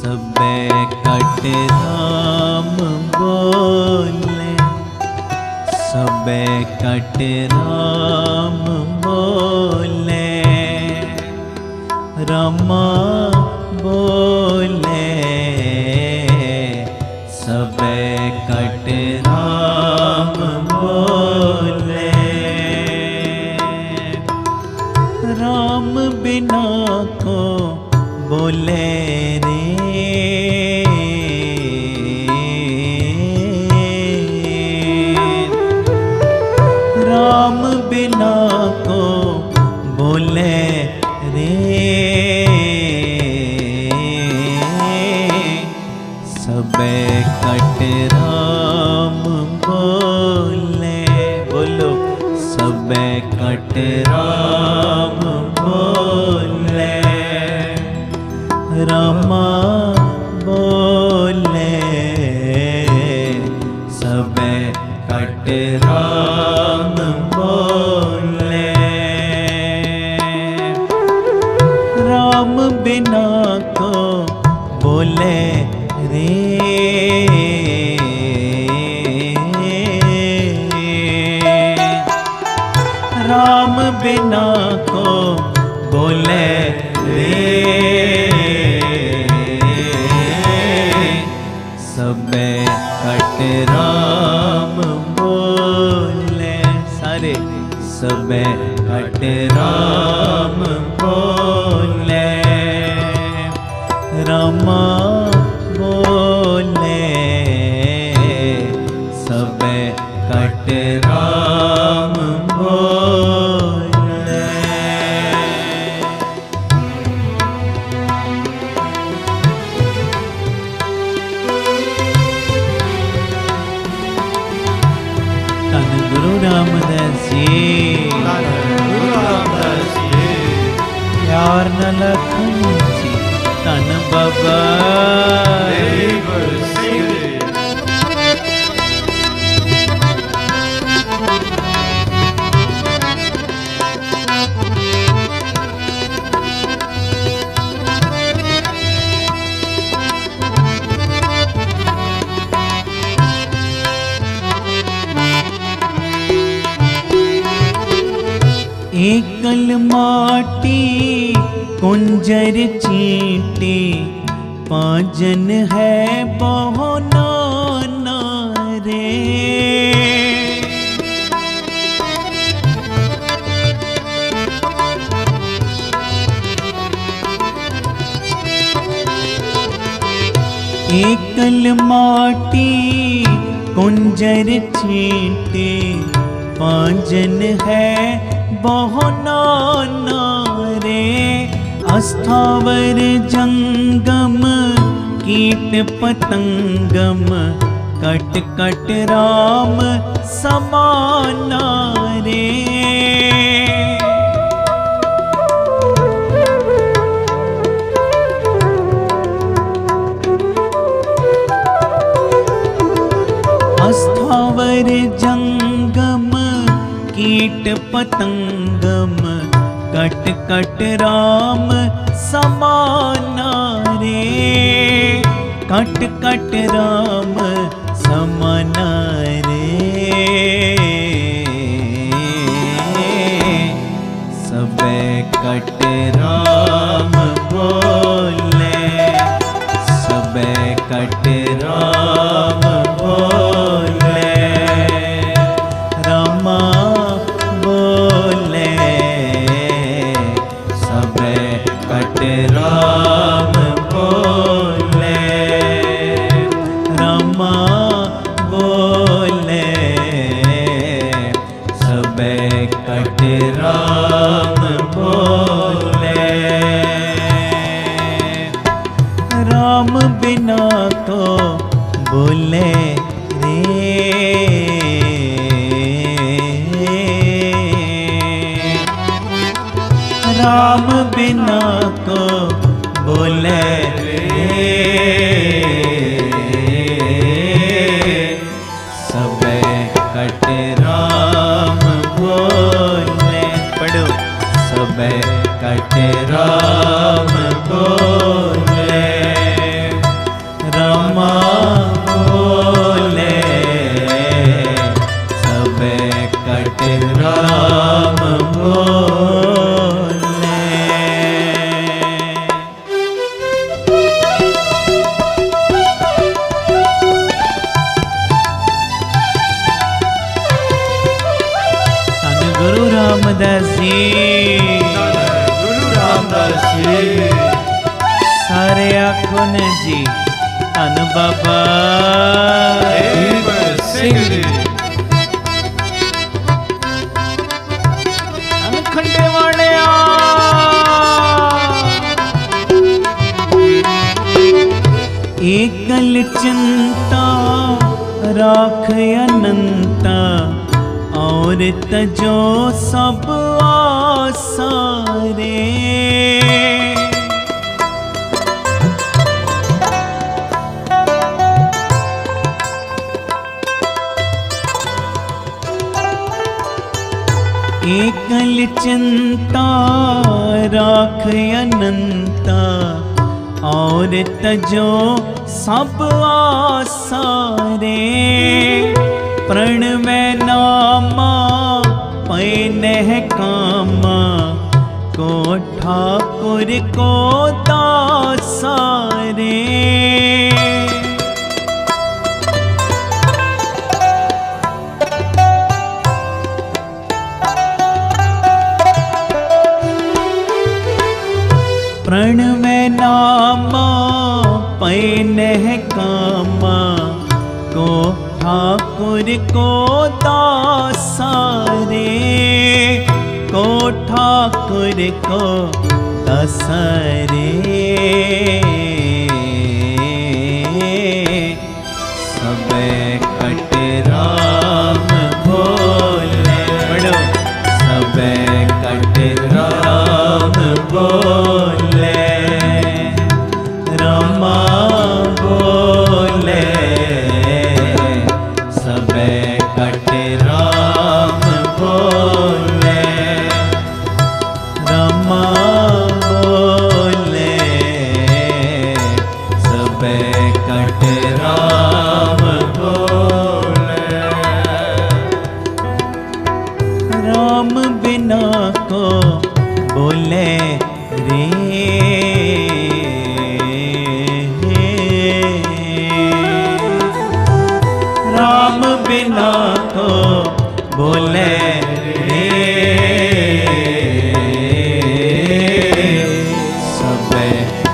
ਸਬੈ ਘਟ ਰਾਮ ਬੋਲੇ, ਸਬੈ ਘਟ ਰਾਮ ਬੋਲੇ, ਰਾਮਾ ਬੋਲੇ। ਸਬੈ ਘਟ ਰਾਮ ਬੋਲੇ, ਰਾਮ ਬਿਨਾ ਕੋ ਬੋਲੇ ਰੇ। ਰਾਮ ਬਿਨਾ ਕੋ ਬੋਲੇ ਰੇ। ਸਬੈ ਘਟ ਰਾਮ ਬੋਲੇ, ਬੋਲੋ ਸਬੈ ਘਟ ਰਾਮ ਬੋਲੇ, ਰਾਮਾ ਬੋਲੇ। ਸਬੈ ਘਟ ਰਾਮ ਬੋਲੇ, ਰਾਮ ਬਿਨਾ ਕੋ ਬੋਲੇ ਰੇ। ਰਾਮ ਬਿਨਾ ਕੋ ਬੋਲੇ ਰੇ। ਸਬੈ ਘਟ ਰਾਮ ਬੋਲੇ, ਸਾਰੇ ਸਬੈ ਘਟ ਰਾਮ ਬੋਲੇ, ਰਾਮਾ ਬੋਲੇ। ਸਬੈ ਘਟ ਰਾਮ ਬੋਲੇ। ਧੰਨ ਗੁਰੂ ਰਾਮਦਾਸ ਜੀ ਧੰਨ ਗੁਰੂ ਰਾਮਦਾਸ ਜੀ ਯਾਰ ਨਾ ਲਖਨ ਜੀ ਧੰਨ ਬਾਬਾ ਦੀਪ ਸਿੰਘ ਜੀ एकल माटी कुंजर चींटी पाजन है बहु नाना रे एकल माटी कुंजर चींटी पाजन है बहु नाना रे अस्थावर जंगम कीट पतंगम कट कट राम समाना रे अस्थावर जंगम कीट पतंगम कट कट राम समाना रे कट कट राम समाना रे सबे कट राम बोले सबे कट राम बोले रामा बोले सबे कट राम बोले रामा बोले सबे कट राम बोले राम बिना तो बोले राम बिना को बोले सबे कट राम बोले पढ़ो सबे कट राम बोले रामा बोले सबे कट राम बोले गुरु रामदास जी गुरु रामदास जी सारे आखो ने जी धन बाबा दीप सिंह जी खंडे वालिया एकल चिंता राख अनंता और तजो सब आसारे एकल चिंता राख अनंता और तजो सब आसारे प्रणवै नामा पैनह कामा को ठाकुर को दासारे प्रणवै नामा पैनह कामा को ठाकुर को दासारे को ठाकुर को दासारे सबे कट राम भो कट राम बोले, रामा बोले, सबे कट राम बोले। राम बिना को बोले रे, राम बिना को बोले रे, सबे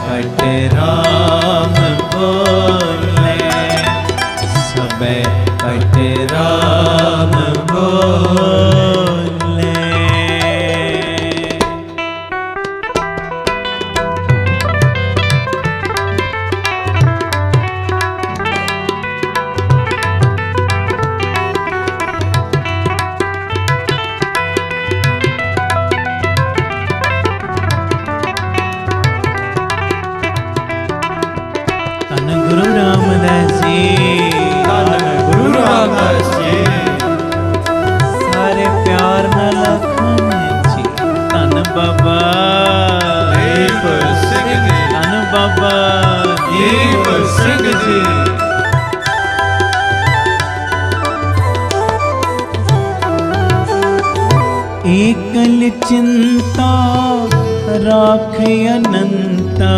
कट राम बोले, सबे कट राम बोले। धन गुरु रामदास जी, धन गुरु रामदास जी, सारे प्यार नाल आखण जी, धन बाबा दीप सिंह जी, धन बाबा दीप सिंह जी। एकल चिंता राख अनंता,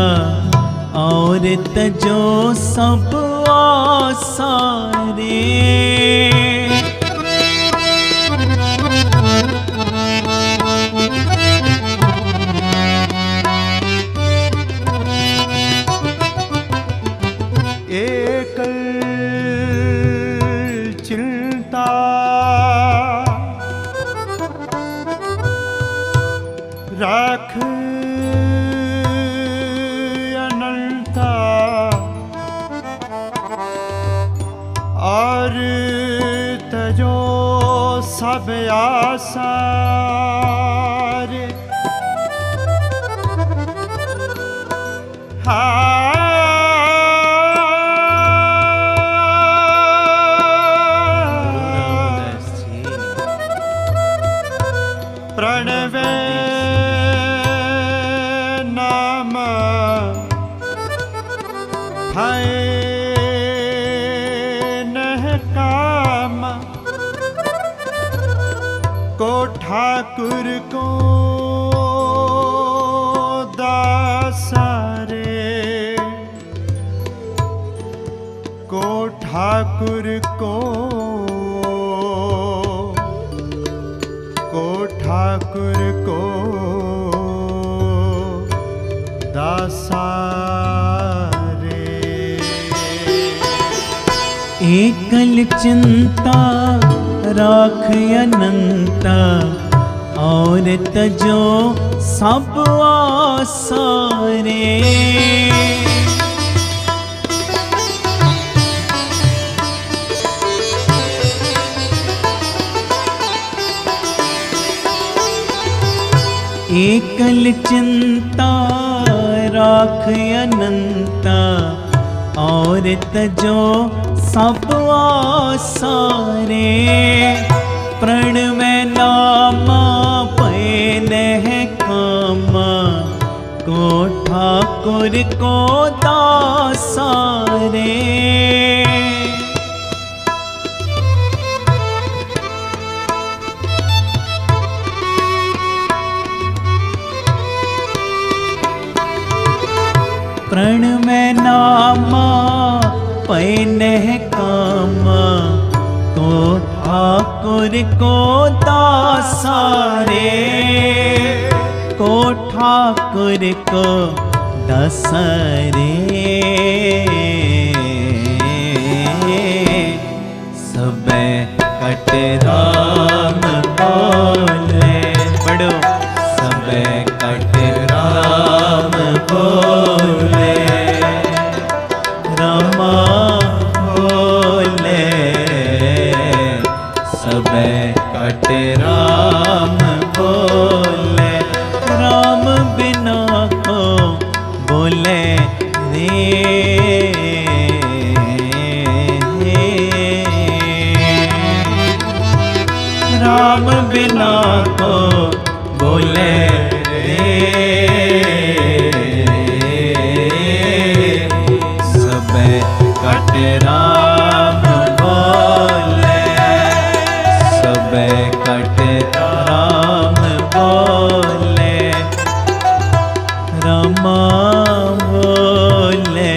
और तजो सब आसारे। एकल चिंता राख अनंता, और तजो सब आसार। प्रणवे नाम है नह काम, को ठाकुर को दासारे, को ठाकुर को ठाकुर को दासारे। एकल चिंता राख अनंता, और तजो सब आसारे। एकल चिंता राख अनंता, और तजो सब आसारे। प्रण में नामा पे नह कामा, को ठाकुर को दासारे। प्रण में नामा पैनह कामा, को ठाकुर को दासारे। को ठाकुर को दासारे। सबे कट राम बोले, पढ़ो सबे कट राम बोले, रामा बोले, सबे कट राम बोले। राम बिना को बोले रे, राम बिना को बोले रे, सबे कट राम बोले, सबे कट राम बोले, रामा बोले,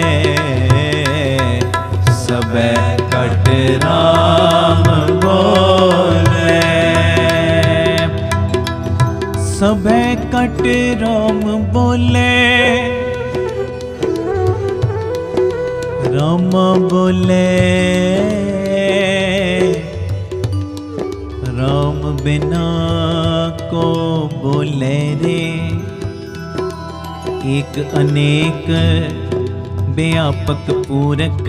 सबे कट राम बोले, सबे कट राम बोले, राम बोले, राम बिना को बोले रे। एक अनेक व्यापक पूरक,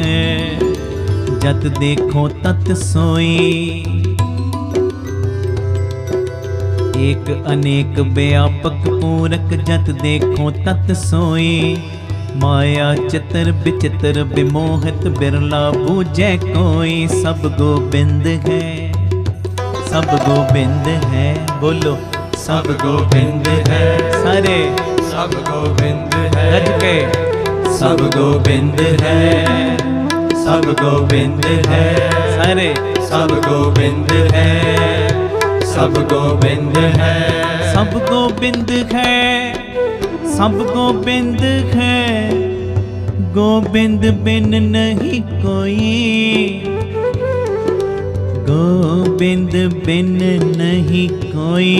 जत देखो तत सोई। एक अनेक व्यापक पूरक, जत देखो तत सोई। माया चित्र विचित्र विमोहित, बिरला बूझे कोई। सब गोबिंद है, सब गोबिंद है, बोलो सब गोबिंद है। सारे सब गोबिंद है, गज के सब गोबिंद है, सब गोबिंद है। सारे सब गोबिंद है, सब गोबिंद है, सब गोबिंद है, सब गोबिंद है। गोबिंद बिन नहीं कोई, गोबिंद बिन नहीं कोई।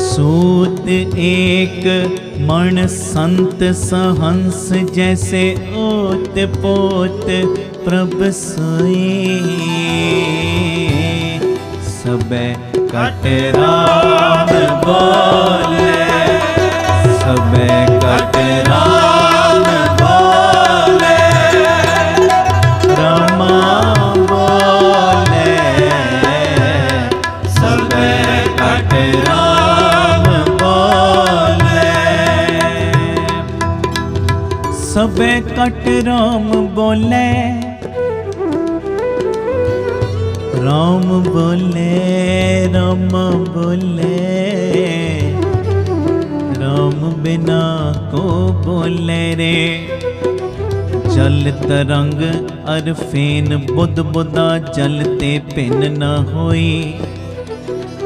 सूत एक मण संत सहंस, जैसे ओत पोत प्रभ सोई। सबे कट राम बोले, सबे कट राम बोले, रामा बोले, सबे कट राम बोले, सबे कट राम बोले, राम बोले, राम बोले, राम बिना को बोले रे। जल तरंग अर फेन, बुध बुधा जलते पिन न होई।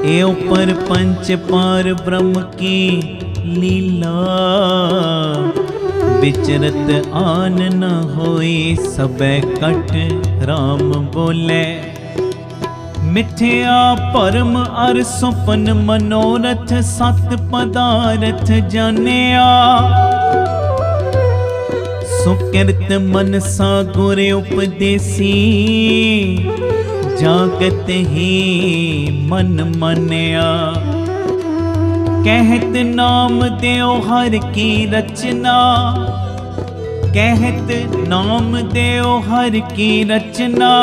ए ऊपर पंच पार ब्रह्म की लीला, विचरत आन न होई। सबे कट राम बोले, मिथ्या परम अर सुपन मनोरथ। सत पदारथ जानिया, सुकृत मनसा गुर उपदेसी। जागत ही मन मनिया, कहत नाम देओ हर की रचना। कहत नाम देओ हर की रचना।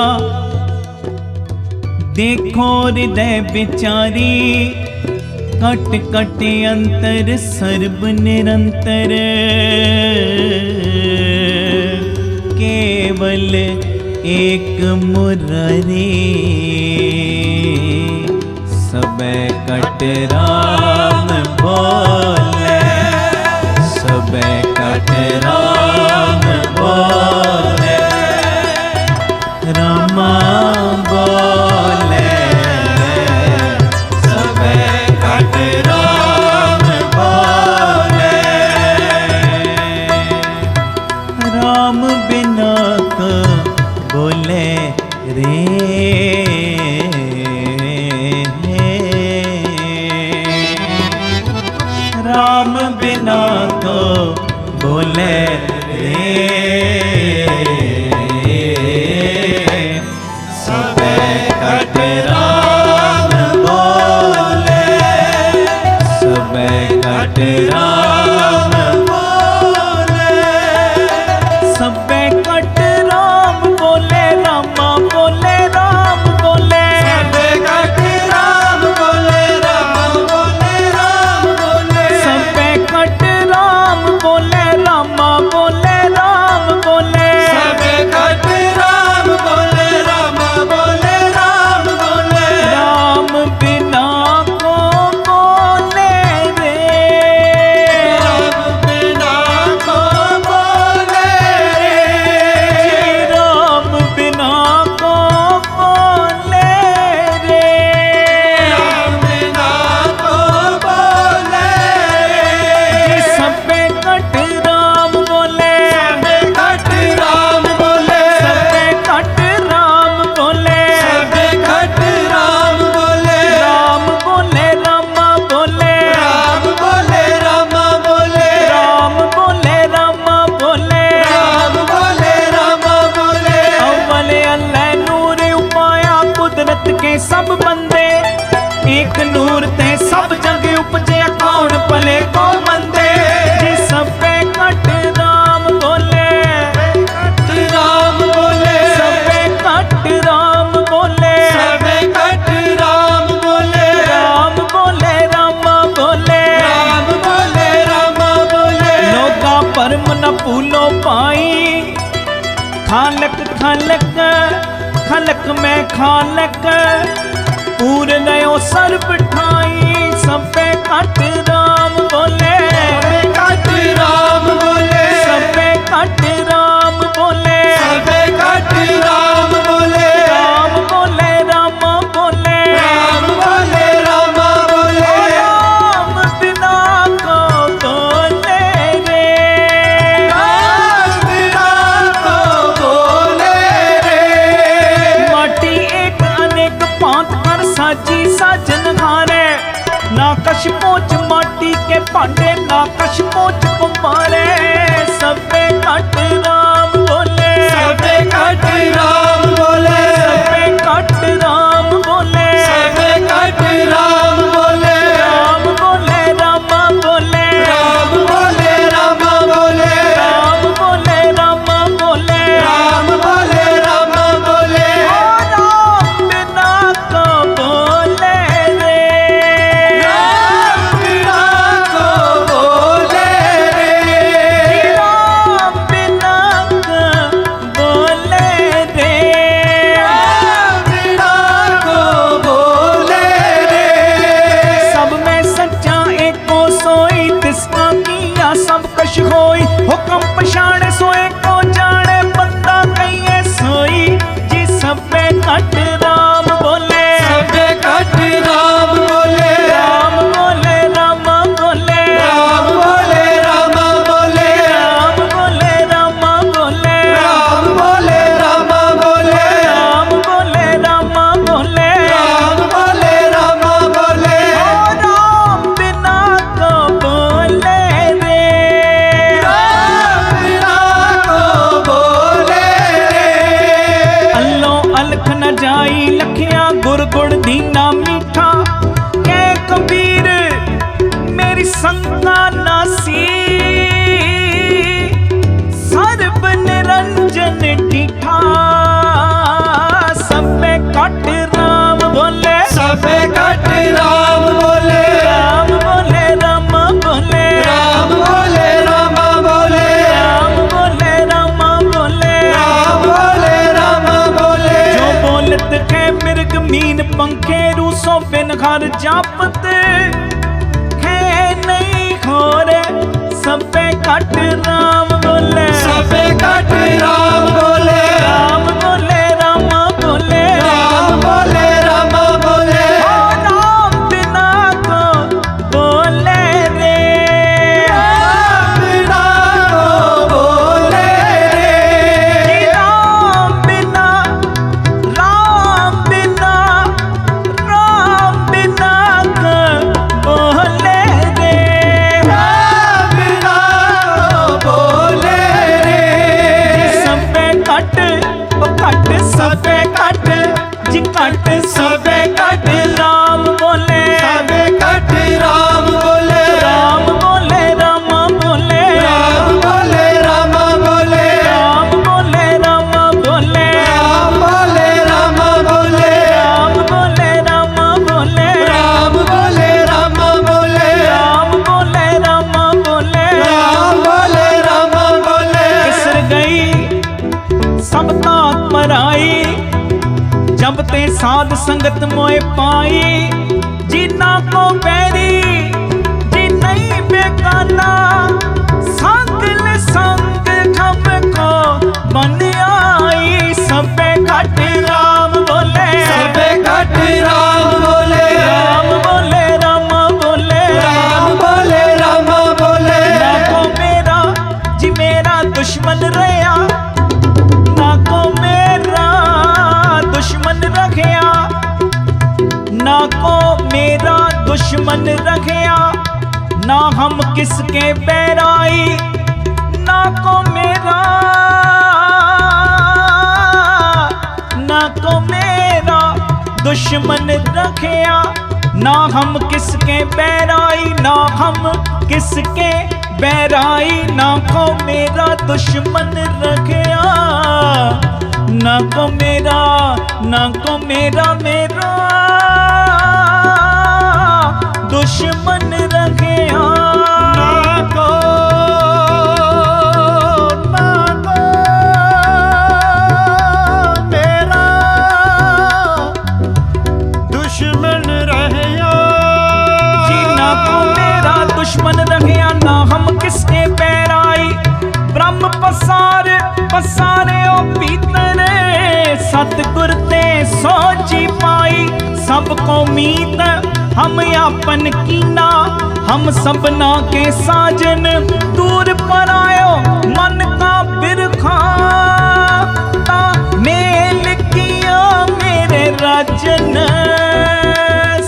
देखो हृदय विचारी, कट कट अंतर सर्व निरंतर। केवल एक मुरारी, सबे कट राम बोले, सबे कट राम बोले, रामा बोले, सबे कट राम बोले। राम बिना को बोले रे, राम बिना को बोले रे। सबे कट राम बोले, सबे कट राम बोले, सबे कट राम बोले, रामा बोले, राम बोले, सबे कट राम बोले, राम बोले, राम बोले, सबे कट राम बोले, रामा बोले, राम बोले, सबे कट राम बोले, रामा बोले, राम बोले, खलक में खालक पूर नयो सर्ब ठाई सबे कट राम बोले कट राम बोले सबे कट राम बोले सबे कट राम बोले राम बोले राम बोले राम बोले राम बोले राम बिना को बोले रे राम बिना को बोले रे माटी एक अनेक पांत कर साजी साजन हारे ना कश पोच माटी के भांडे ना कश पोच कुम्हारे सबे कट राम बोले सबे कट राम बोले सबे कट राम बोले सबे कट राम बोले राम बोले राम बोले राम बोले राम बोले राम बोले राम बोले राम बोले राम बोले राम बिना को बोले रे राम बिना को बोले रे राम बिना को बोले रे राम बिना को बोले रे सब में सच्चा एको सोई तिसका किया सब कश होई हुक्म पछाणे सोए को जाने बंदा कहिए सोई जी सबे कट राम बोले सबे कट राम बोले राम बोले राम बोले राम बोले राम बोले राम बोले राम बोले राम बोले राम बोले राम बोले राम बोले राम बोले राम बोले राम बिना को बोले रे राम बिना को बोले रे अल्लो अलख न जाई लखिया गुर गुड़ दीना मीठा कै कबीर मेरी संता नासी सर्ब निरंजन डिठा सबे कट राम बोले सबे कट राम बोले राम बोले राम बोले राम बोले राम बोले राम बोले राम बोले राम बोले राम बोले जो बोलत खे मिर्ग मीन पंखे रूसों बिन घर जापत खे नहीं खोरे सबे कट राम बोले सबे कट राम बोले राम बोले राम बोले राम बोले राम बोले राम बिना को बोले रे राम बिना को बोले रे राम बिना राम बिना राम बिना को बोले रे राम बिना को बोले रे सबे कट सबे कट जी कट सबे कट राम बोले सबे कट राम बोले राम बोले राम बोले राम बोले राम बोले राम बोले राम बोले राम बोले राम बोले राम बोले राम बोले राम बोले राम बोले राम बोले राम बोले राम बोले राम बोले किसर गई सब तात मराई जब ते साध संगत मोए पाई जिना को बैरी जी नहीं बेगाना संगल संग हम को बन आई सबे घट राम बोले सबे कट राम बोले राम बोले राम बोले राम बोले राम बोले ना को मेरा जी मेरा दुश्मन रहा ना को मेरा दुश्मन रखया ना को मेरा दुश्मन रखया ना हम किसके बैराई ना को मेरा ना को मेरा दुश्मन रखया ना हम किसके बैराई ना हम किसके बैराई ना को मेरा दुश्मन रखया ना को मेरा मेरा दुश्मन रखया ना को मेरा दुश्मन रहिया ना हम किसके पैर आई। ब्रह्म पसारे ओ पीतरे, सतगुर ते सोची पाई। सबको मीत हम यापन कीना, हम सबना के साजन। दूर पर आयो मन का बिरखा, मेल किया मेरे राजन।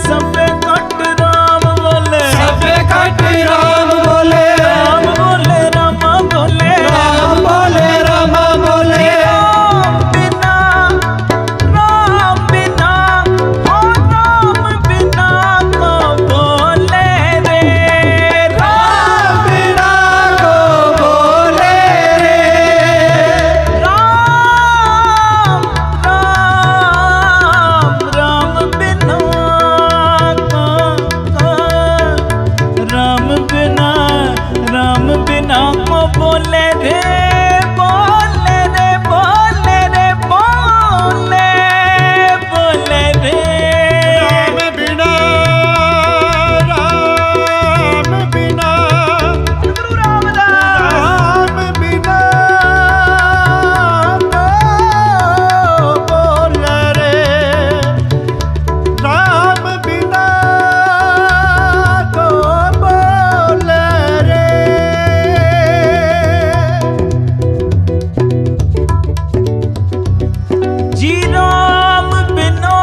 सब कट राम बोले, सब कट राम बोले, राम बोले राम बोले, राम बोले राम बोले। राम बिना हो राम बिना को बोले रे। राम बिना को बोले रे, राम बिना को बोले रे, बोले रे बोले रे बोले बोले रे। राम बिना, राम बिना, गुरु रामदास राम बिना को बोले रे, राम बिना को बोले रे। जी राम बिना,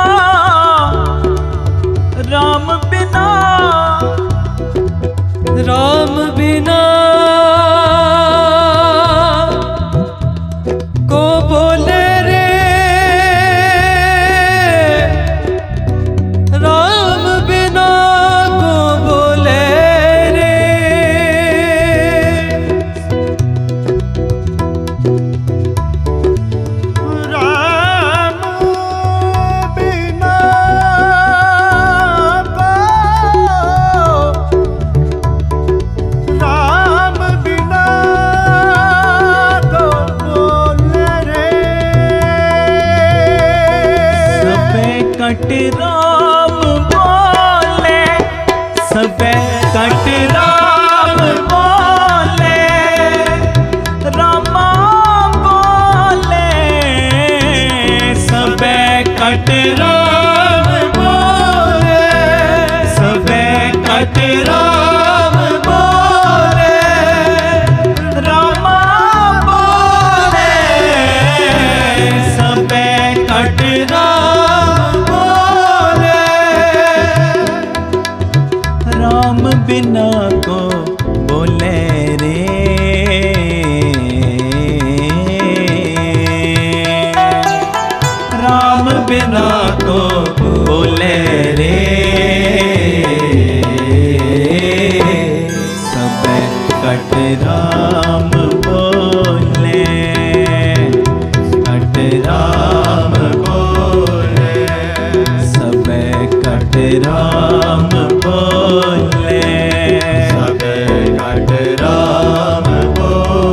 राम बिना, राम बिना को बोले रे, राम बिना को बोले रे। राम बिना को, राम बिना को बोले रे। सबे कट राम बोले, सबे कट राम बोले, रामा बोले। सबे कट राम बोले, सबे कट राम बोले, रामा बोले। सबे कट राम बोले, राम बिना को बोले रे। राम बिना को बोले रे। सब कट राम बोले, कट राम बोले, सब कट राम बोले, सब कट राम बोले।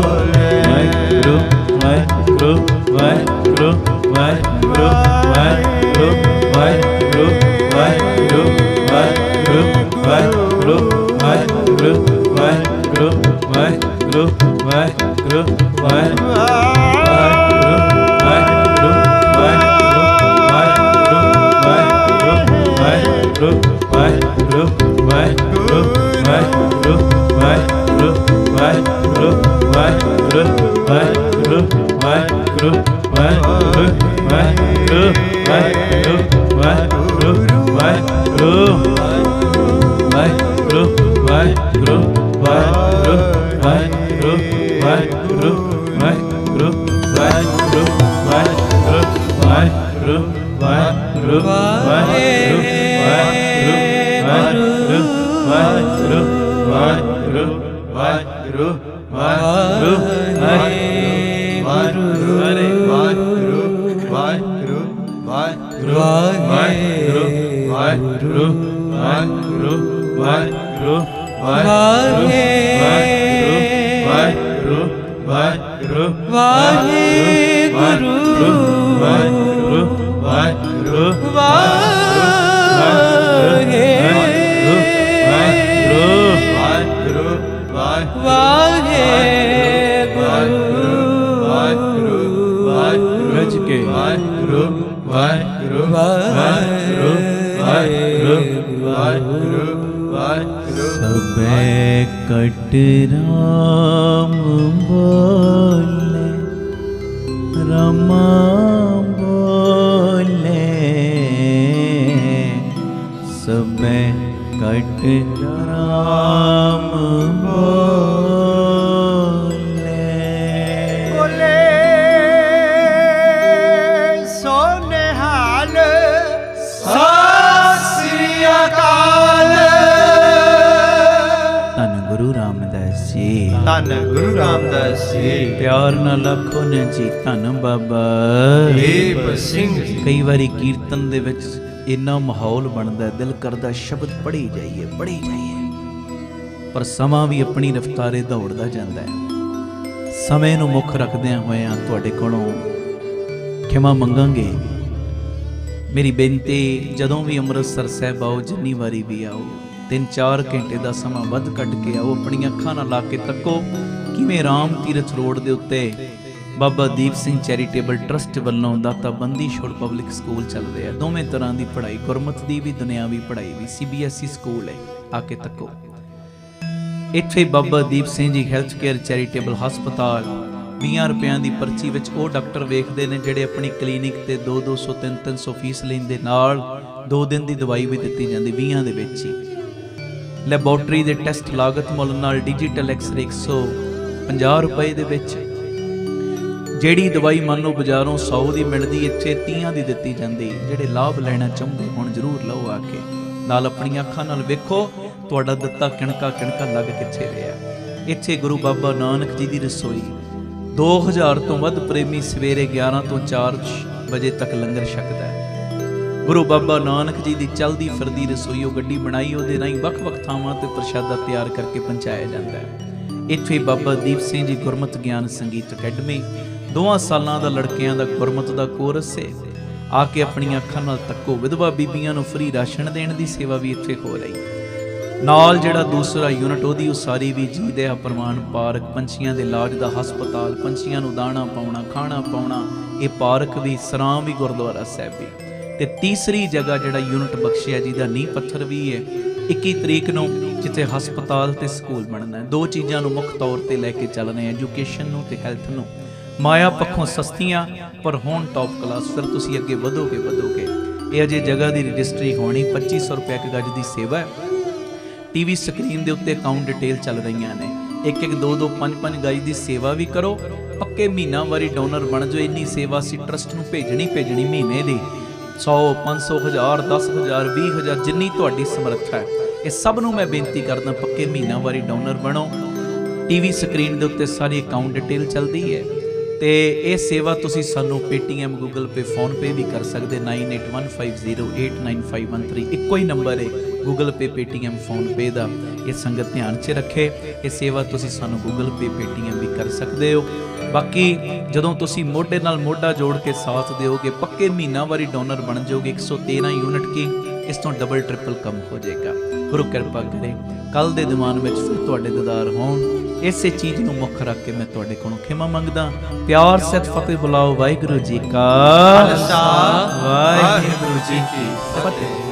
वाहिगुरु वाहिगुरु वाहिगुरु वाहिगुरु वाहिगुरु वाहिगुरु वाहिगुरु वाहिगुरु वाहिगुरु वाहिगुरु वाहिगुरु वाहिगुरु रज के सबे कट राम बोले रमा बोले सबे कट राम बोले बोले सो निहाल सत श्री अकाल। धन गुरु रामदास जी, ਧੰਨ ਗੁਰੂ ਰਾਮਦਾਸ ਜੀ। ਪਿਆਰ ਨਾਲ ਆਖੋ ਨੇ ਜੀ ਧੰਨ ਬਾਬਾ ਦੀਪ ਸਿੰਘ ਜੀ। ਕਈ ਵਾਰੀ ਕੀਰਤਨ ਦੇ ਵਿੱਚ ਇੰਨਾ ਮਾਹੌਲ ਬਣਦਾ ਹੈ, ਦਿਲ ਕਰਦਾ ਸ਼ਬਦ ਪੜ੍ਹੀ ਜਾਈਏ ਪੜ੍ਹੀ ਜਾਈਏ, ਪਰ ਸਮਾਂ ਵੀ ਆਪਣੀ ਰਫ਼ਤਾਰੇ ਦੌੜਦਾ ਜਾਂਦਾ ਹੈ। ਸਮੇਂ ਨੂੰ ਮੁੱਖ ਰੱਖਦਿਆਂ ਹੋਇਆਂ ਤੁਹਾਡੇ ਕੋਲੋਂ ਖਿਮਾ ਮੰਗਾਂਗੇ। ਮੇਰੀ ਬੇਨਤੀ, ਜਦੋਂ ਵੀ ਅੰਮ੍ਰਿਤਸਰ ਸਾਹਿਬ ਆਓ, ਜਿੰਨੀ ਵਾਰੀ ਵੀ ਆਓ, 3-4 ਘੰਟੇ ਦਾ ਸਮਾਂ ਵੱਧ ਕੱਢ ਕੇ ਆਓ। ਆਪਣੀਆਂ ਅੱਖਾਂ ਨਾਲ ਲਾ ਕੇ ਤੱਕੋ ਕਿਵੇਂ ਰਾਮ ਤੀਰਥ ਰੋਡ ਦੇ ਉੱਤੇ ਬਾਬਾ ਦੀਪ ਸਿੰਘ ਚੈਰੀਟੇਬਲ ਟਰਸਟ ਵੱਲੋਂ ਦਾਤਾ ਬੰਦੀ ਛੋੜ ਪਬਲਿਕ ਸਕੂਲ ਚੱਲ ਰਿਹਾ। ਦੋਵੇਂ ਤਰ੍ਹਾਂ ਦੀ ਪੜ੍ਹਾਈ, ਗੁਰਮਤਿ ਦੀ ਵੀ ਦੁਨਿਆਵੀ ਪੜ੍ਹਾਈ ਵੀ, CBSE ਸਕੂਲ ਹੈ। ਆ ਕੇ ਤੱਕੋ। ਇੱਥੇ Baba Deep Singh ji health care charitable ਹਸਪਤਾਲ 20 ਰੁਪਇਆਂ ਦੀ ਪਰਚੀ ਵਿੱਚ ਉਹ ਡਾਕਟਰ ਵੇਖਦੇ ਨੇ ਜਿਹੜੇ ਆਪਣੀ ਕਲੀਨਿਕ ਤੇ 200-200 300-300 ਫੀਸ ਲੈਂਦੇ, ਨਾਲ 2 ਦਿਨ ਦੀ ਦਵਾਈ ਵੀ ਦਿੱਤੀ ਜਾਂਦੀ 20 ਦੇ ਵਿੱਚ ਹੀ। ਲੈਬੋਰਟਰੀ ਦੇ ਟੈਸਟ ਲਾਗਤ ਮੁੱਲ ਨਾਲ, ਡਿਜੀਟਲ ਐਕਸਰੇ 150 ਰੁਪਏ ਦੇ ਵਿੱਚ। ਜਿਹੜੀ ਦਵਾਈ ਮੰਨ ਲਓ ਬਾਜ਼ਾਰੋਂ 100 ਦੀ ਮਿਲਦੀ, ਇੱਥੇ 30 ਦੀ ਦਿੱਤੀ ਜਾਂਦੀ। ਜਿਹੜੇ ਲਾਭ ਲੈਣਾ ਚਾਹੁੰਦੇ ਹੁਣ ਜ਼ਰੂਰ ਲਓ ਆ ਕੇ, ਨਾਲ ਆਪਣੀਆਂ ਅੱਖਾਂ ਨਾਲ ਵੇਖੋ ਤੁਹਾਡਾ ਦਿੱਤਾ ਕਿਣਕਾ ਕਿਣਕਾ ਲੱਗ ਕਿੱਥੇ ਰਿਹਾ। ਇੱਥੇ ਗੁਰੂ ਬਾਬਾ ਨਾਨਕ ਜੀ ਦੀ ਰਸੋਈ, 2000 ਤੋਂ ਵੱਧ ਪ੍ਰੇਮੀ ਸਵੇਰੇ 11 ਤੋਂ 4 ਵਜੇ ਤੱਕ ਲੰਗਰ ਛਕਦਾ ਹੈ। ਗੁਰੂ ਬਾਬਾ ਨਾਨਕ ਜੀ ਦੀ ਚਲਦੀ ਫਿਰਦੀ ਰਸੋਈ, ਉਹ ਗੱਡੀ ਬਣਾਈ, ਉਹਦੇ ਰਾਹੀਂ ਵੱਖ-ਵੱਖ ਥਾਵਾਂ ਤੇ ਪ੍ਰਸ਼ਾਦਾ ਤਿਆਰ ਕਰਕੇ ਪਹੁੰਚਾਇਆ ਜਾਂਦਾ ਹੈ। ਇੱਥੇ ਬਾਬਾ ਦੀਪ ਸਿੰਘ ਜੀ ਗੁਰਮਤਿ ਗਿਆਨ ਸੰਗੀਤ ਅਕੈਡਮੀ, 2 ਸਾਲਾਂ ਦਾ ਲੜਕਿਆਂ ਦਾ ਗੁਰਮਤਿ ਦਾ ਕੋਰਸ ਹੈ। ਆ ਕੇ ਆਪਣੀਆਂ ਅੱਖਾਂ ਨਾਲ ਤੱਕੋ। ਵਿਧਵਾ ਬੀਬੀਆਂ ਨੂੰ ਫ੍ਰੀ ਰਾਸ਼ਨ ਦੇਣ ਦੀ ਸੇਵਾ ਵੀ ਇੱਥੇ ਹੋ ਰਹੀ। ਨਾਲ ਜਿਹੜਾ ਦੂਸਰਾ ਯੂਨਿਟ ਉਹਦੀ ਉਸਾਰੀ ਵੀ ਜੀ ਦੇ ਪ੍ਰਮਾਣ ਪਾਰਕ, ਪੰਛੀਆਂ ਦੇ ਇਲਾਜ ਦਾ ਹਸਪਤਾਲ, ਪੰਛੀਆਂ ਨੂੰ ਦਾਣਾ ਪਾਉਣਾ, ਖਾਣਾ ਪਾਉਣਾ, ਇਹ ਪਾਰਕ ਵੀ, ਸਰਾਂ ਵੀ, ਗੁਰਦੁਆਰਾ ਸਾਹਿਬ ਵੀ। ਤੇ ਤੀਸਰੀ ਜਗ੍ਹਾ ਜਿਹੜਾ ਯੂਨਿਟ ਬਖਸ਼ਿਆ ਜੀ ਦਾ ਨੀਂਹ ਪੱਥਰ ਵੀ ਹੈ 21 ਤਰੀਕ ਨੂੰ, ਜਿੱਥੇ ਹਸਪਤਾਲ ਤੇ ਸਕੂਲ ਬਣਨਾ ਹੈ। 2 ਚੀਜ਼ਾਂ ਨੂੰ ਮੁੱਖ ਤੌਰ ਤੇ ਲੈ ਕੇ ਚੱਲ ਰਹੇ, ਐਜੂਕੇਸ਼ਨ ਨੂੰ ਤੇ ਹੈਲਥ ਨੂੰ। ਮਾਇਆ ਪੱਖੋਂ ਸਸਤੀਆਂ ਪਰ ਹੁਣ ਟੌਪ ਕਲਾਸ। ਫਿਰ ਤੁਸੀਂ ਅੱਗੇ ਵਧੋਗੇ। ਇਹ ਅਜੇ ਜਗ੍ਹਾ ਦੀ ਰਜਿਸਟਰੀ ਹੋਣੀ, 2500 ਰੁਪਏ ਇੱਕ ਗੱਜ ਦੀ ਸੇਵਾ ਹੈ। TV ਸਕਰੀਨ ਦੇ ਉੱਤੇ ਅਕਾਊਂਟ ਡਿਟੇਲ ਚੱਲ ਰਹੀਆਂ ਨੇ। 1-1, 2-2, 5-5 ਗਜ ਦੀ ਸੇਵਾ ਵੀ ਕਰੋ। ਪੱਕੇ ਮਹੀਨਾਵਾਰੀ ਡੋਨਰ ਬਣ ਜਾਓ। ਇੰਨੀ ਸੇਵਾ ਅਸੀਂ ਟਰਸਟ ਨੂੰ ਭੇਜਣੀ ਮਹੀਨੇ ਦੀ 100, 500, 1000, 10,000, 20,000, ਜਿੰਨੀ ਤੁਹਾਡੀ ਸਮਰੱਥਾ ਹੈ। ਇਹ ਸਭ ਨੂੰ ਮੈਂ ਬੇਨਤੀ ਕਰਦਾ, ਪੱਕੇ ਮਹੀਨਾਵਾਰੀ ਡੋਨਰ ਬਣੋ। TV ਸਕਰੀਨ ਦੇ ਉੱਤੇ ਸਾਰੀ ਅਕਾਊਂਟ ਡਿਟੇਲ ਚੱਲਦੀ ਹੈ। ਤੇ ਇਹ ਸੇਵਾ ਤੁਸੀਂ ਸਾਨੂੰ Paytm, Google Pay, PhonePe ਵੀ ਕਰ ਸਕਦੇ। 9815089513 ਇੱਕੋ ਹੀ ਨੰਬਰ ਹੈ Google Pay, Paytm, PhonePe ਦਾ। ਇਹ ਸੰਗਤ ਧਿਆਨ 'ਚ ਰੱਖੇ। ਇਹ ਸੇਵਾ ਤੁਸੀਂ ਸਾਨੂੰ Google Pay, Paytm ਵੀ ਕਰ ਸਕਦੇ ਹੋ। ਬਾਕੀ ਜਦੋਂ ਤੁਸੀਂ ਮੋਢੇ ਨਾਲ ਮੋਢਾ ਜੋੜ ਕੇ ਸਾਥ ਦਿਓਗੇ, ਪੱਕੇ ਮਹੀਨਾਵਾਰੀ ਡੋਨਰ ਬਣ ਜਾਓਗੇ। 113 ਯੂਨਿਟ ਕੀ, ਇਸ ਤੋਂ ਡਬਲ ਟ੍ਰਿਪਲ ਕੰਮ ਹੋ ਜਾਏਗਾ। ਗੁਰੂ ਕਿਰਪਾ ਕਰੇ ਕੱਲ ਦੇ ਦੀਵਾਨ ਵਿੱਚ ਫਿਰ ਤੁਹਾਡੇ ਦੀਦਾਰ ਹੋਣ। ਇਸੇ ਚੀਜ਼ ਨੂੰ ਮੁੱਖ ਰੱਖ ਕੇ ਮੈਂ ਤੁਹਾਡੇ ਕੋਲੋਂ ਖਿਮਾ ਮੰਗਦਾ। ਪਿਆਰ ਸਹਿਤ ਫਤਿਹ ਬੁਲਾਓ। ਵਾਹਿਗੁਰੂ ਜੀ ਕਾ ਖਾਲਸਾ, ਵਾਹਿਗੁਰੂ ਜੀ ਕੀ ਫਤਿਹ।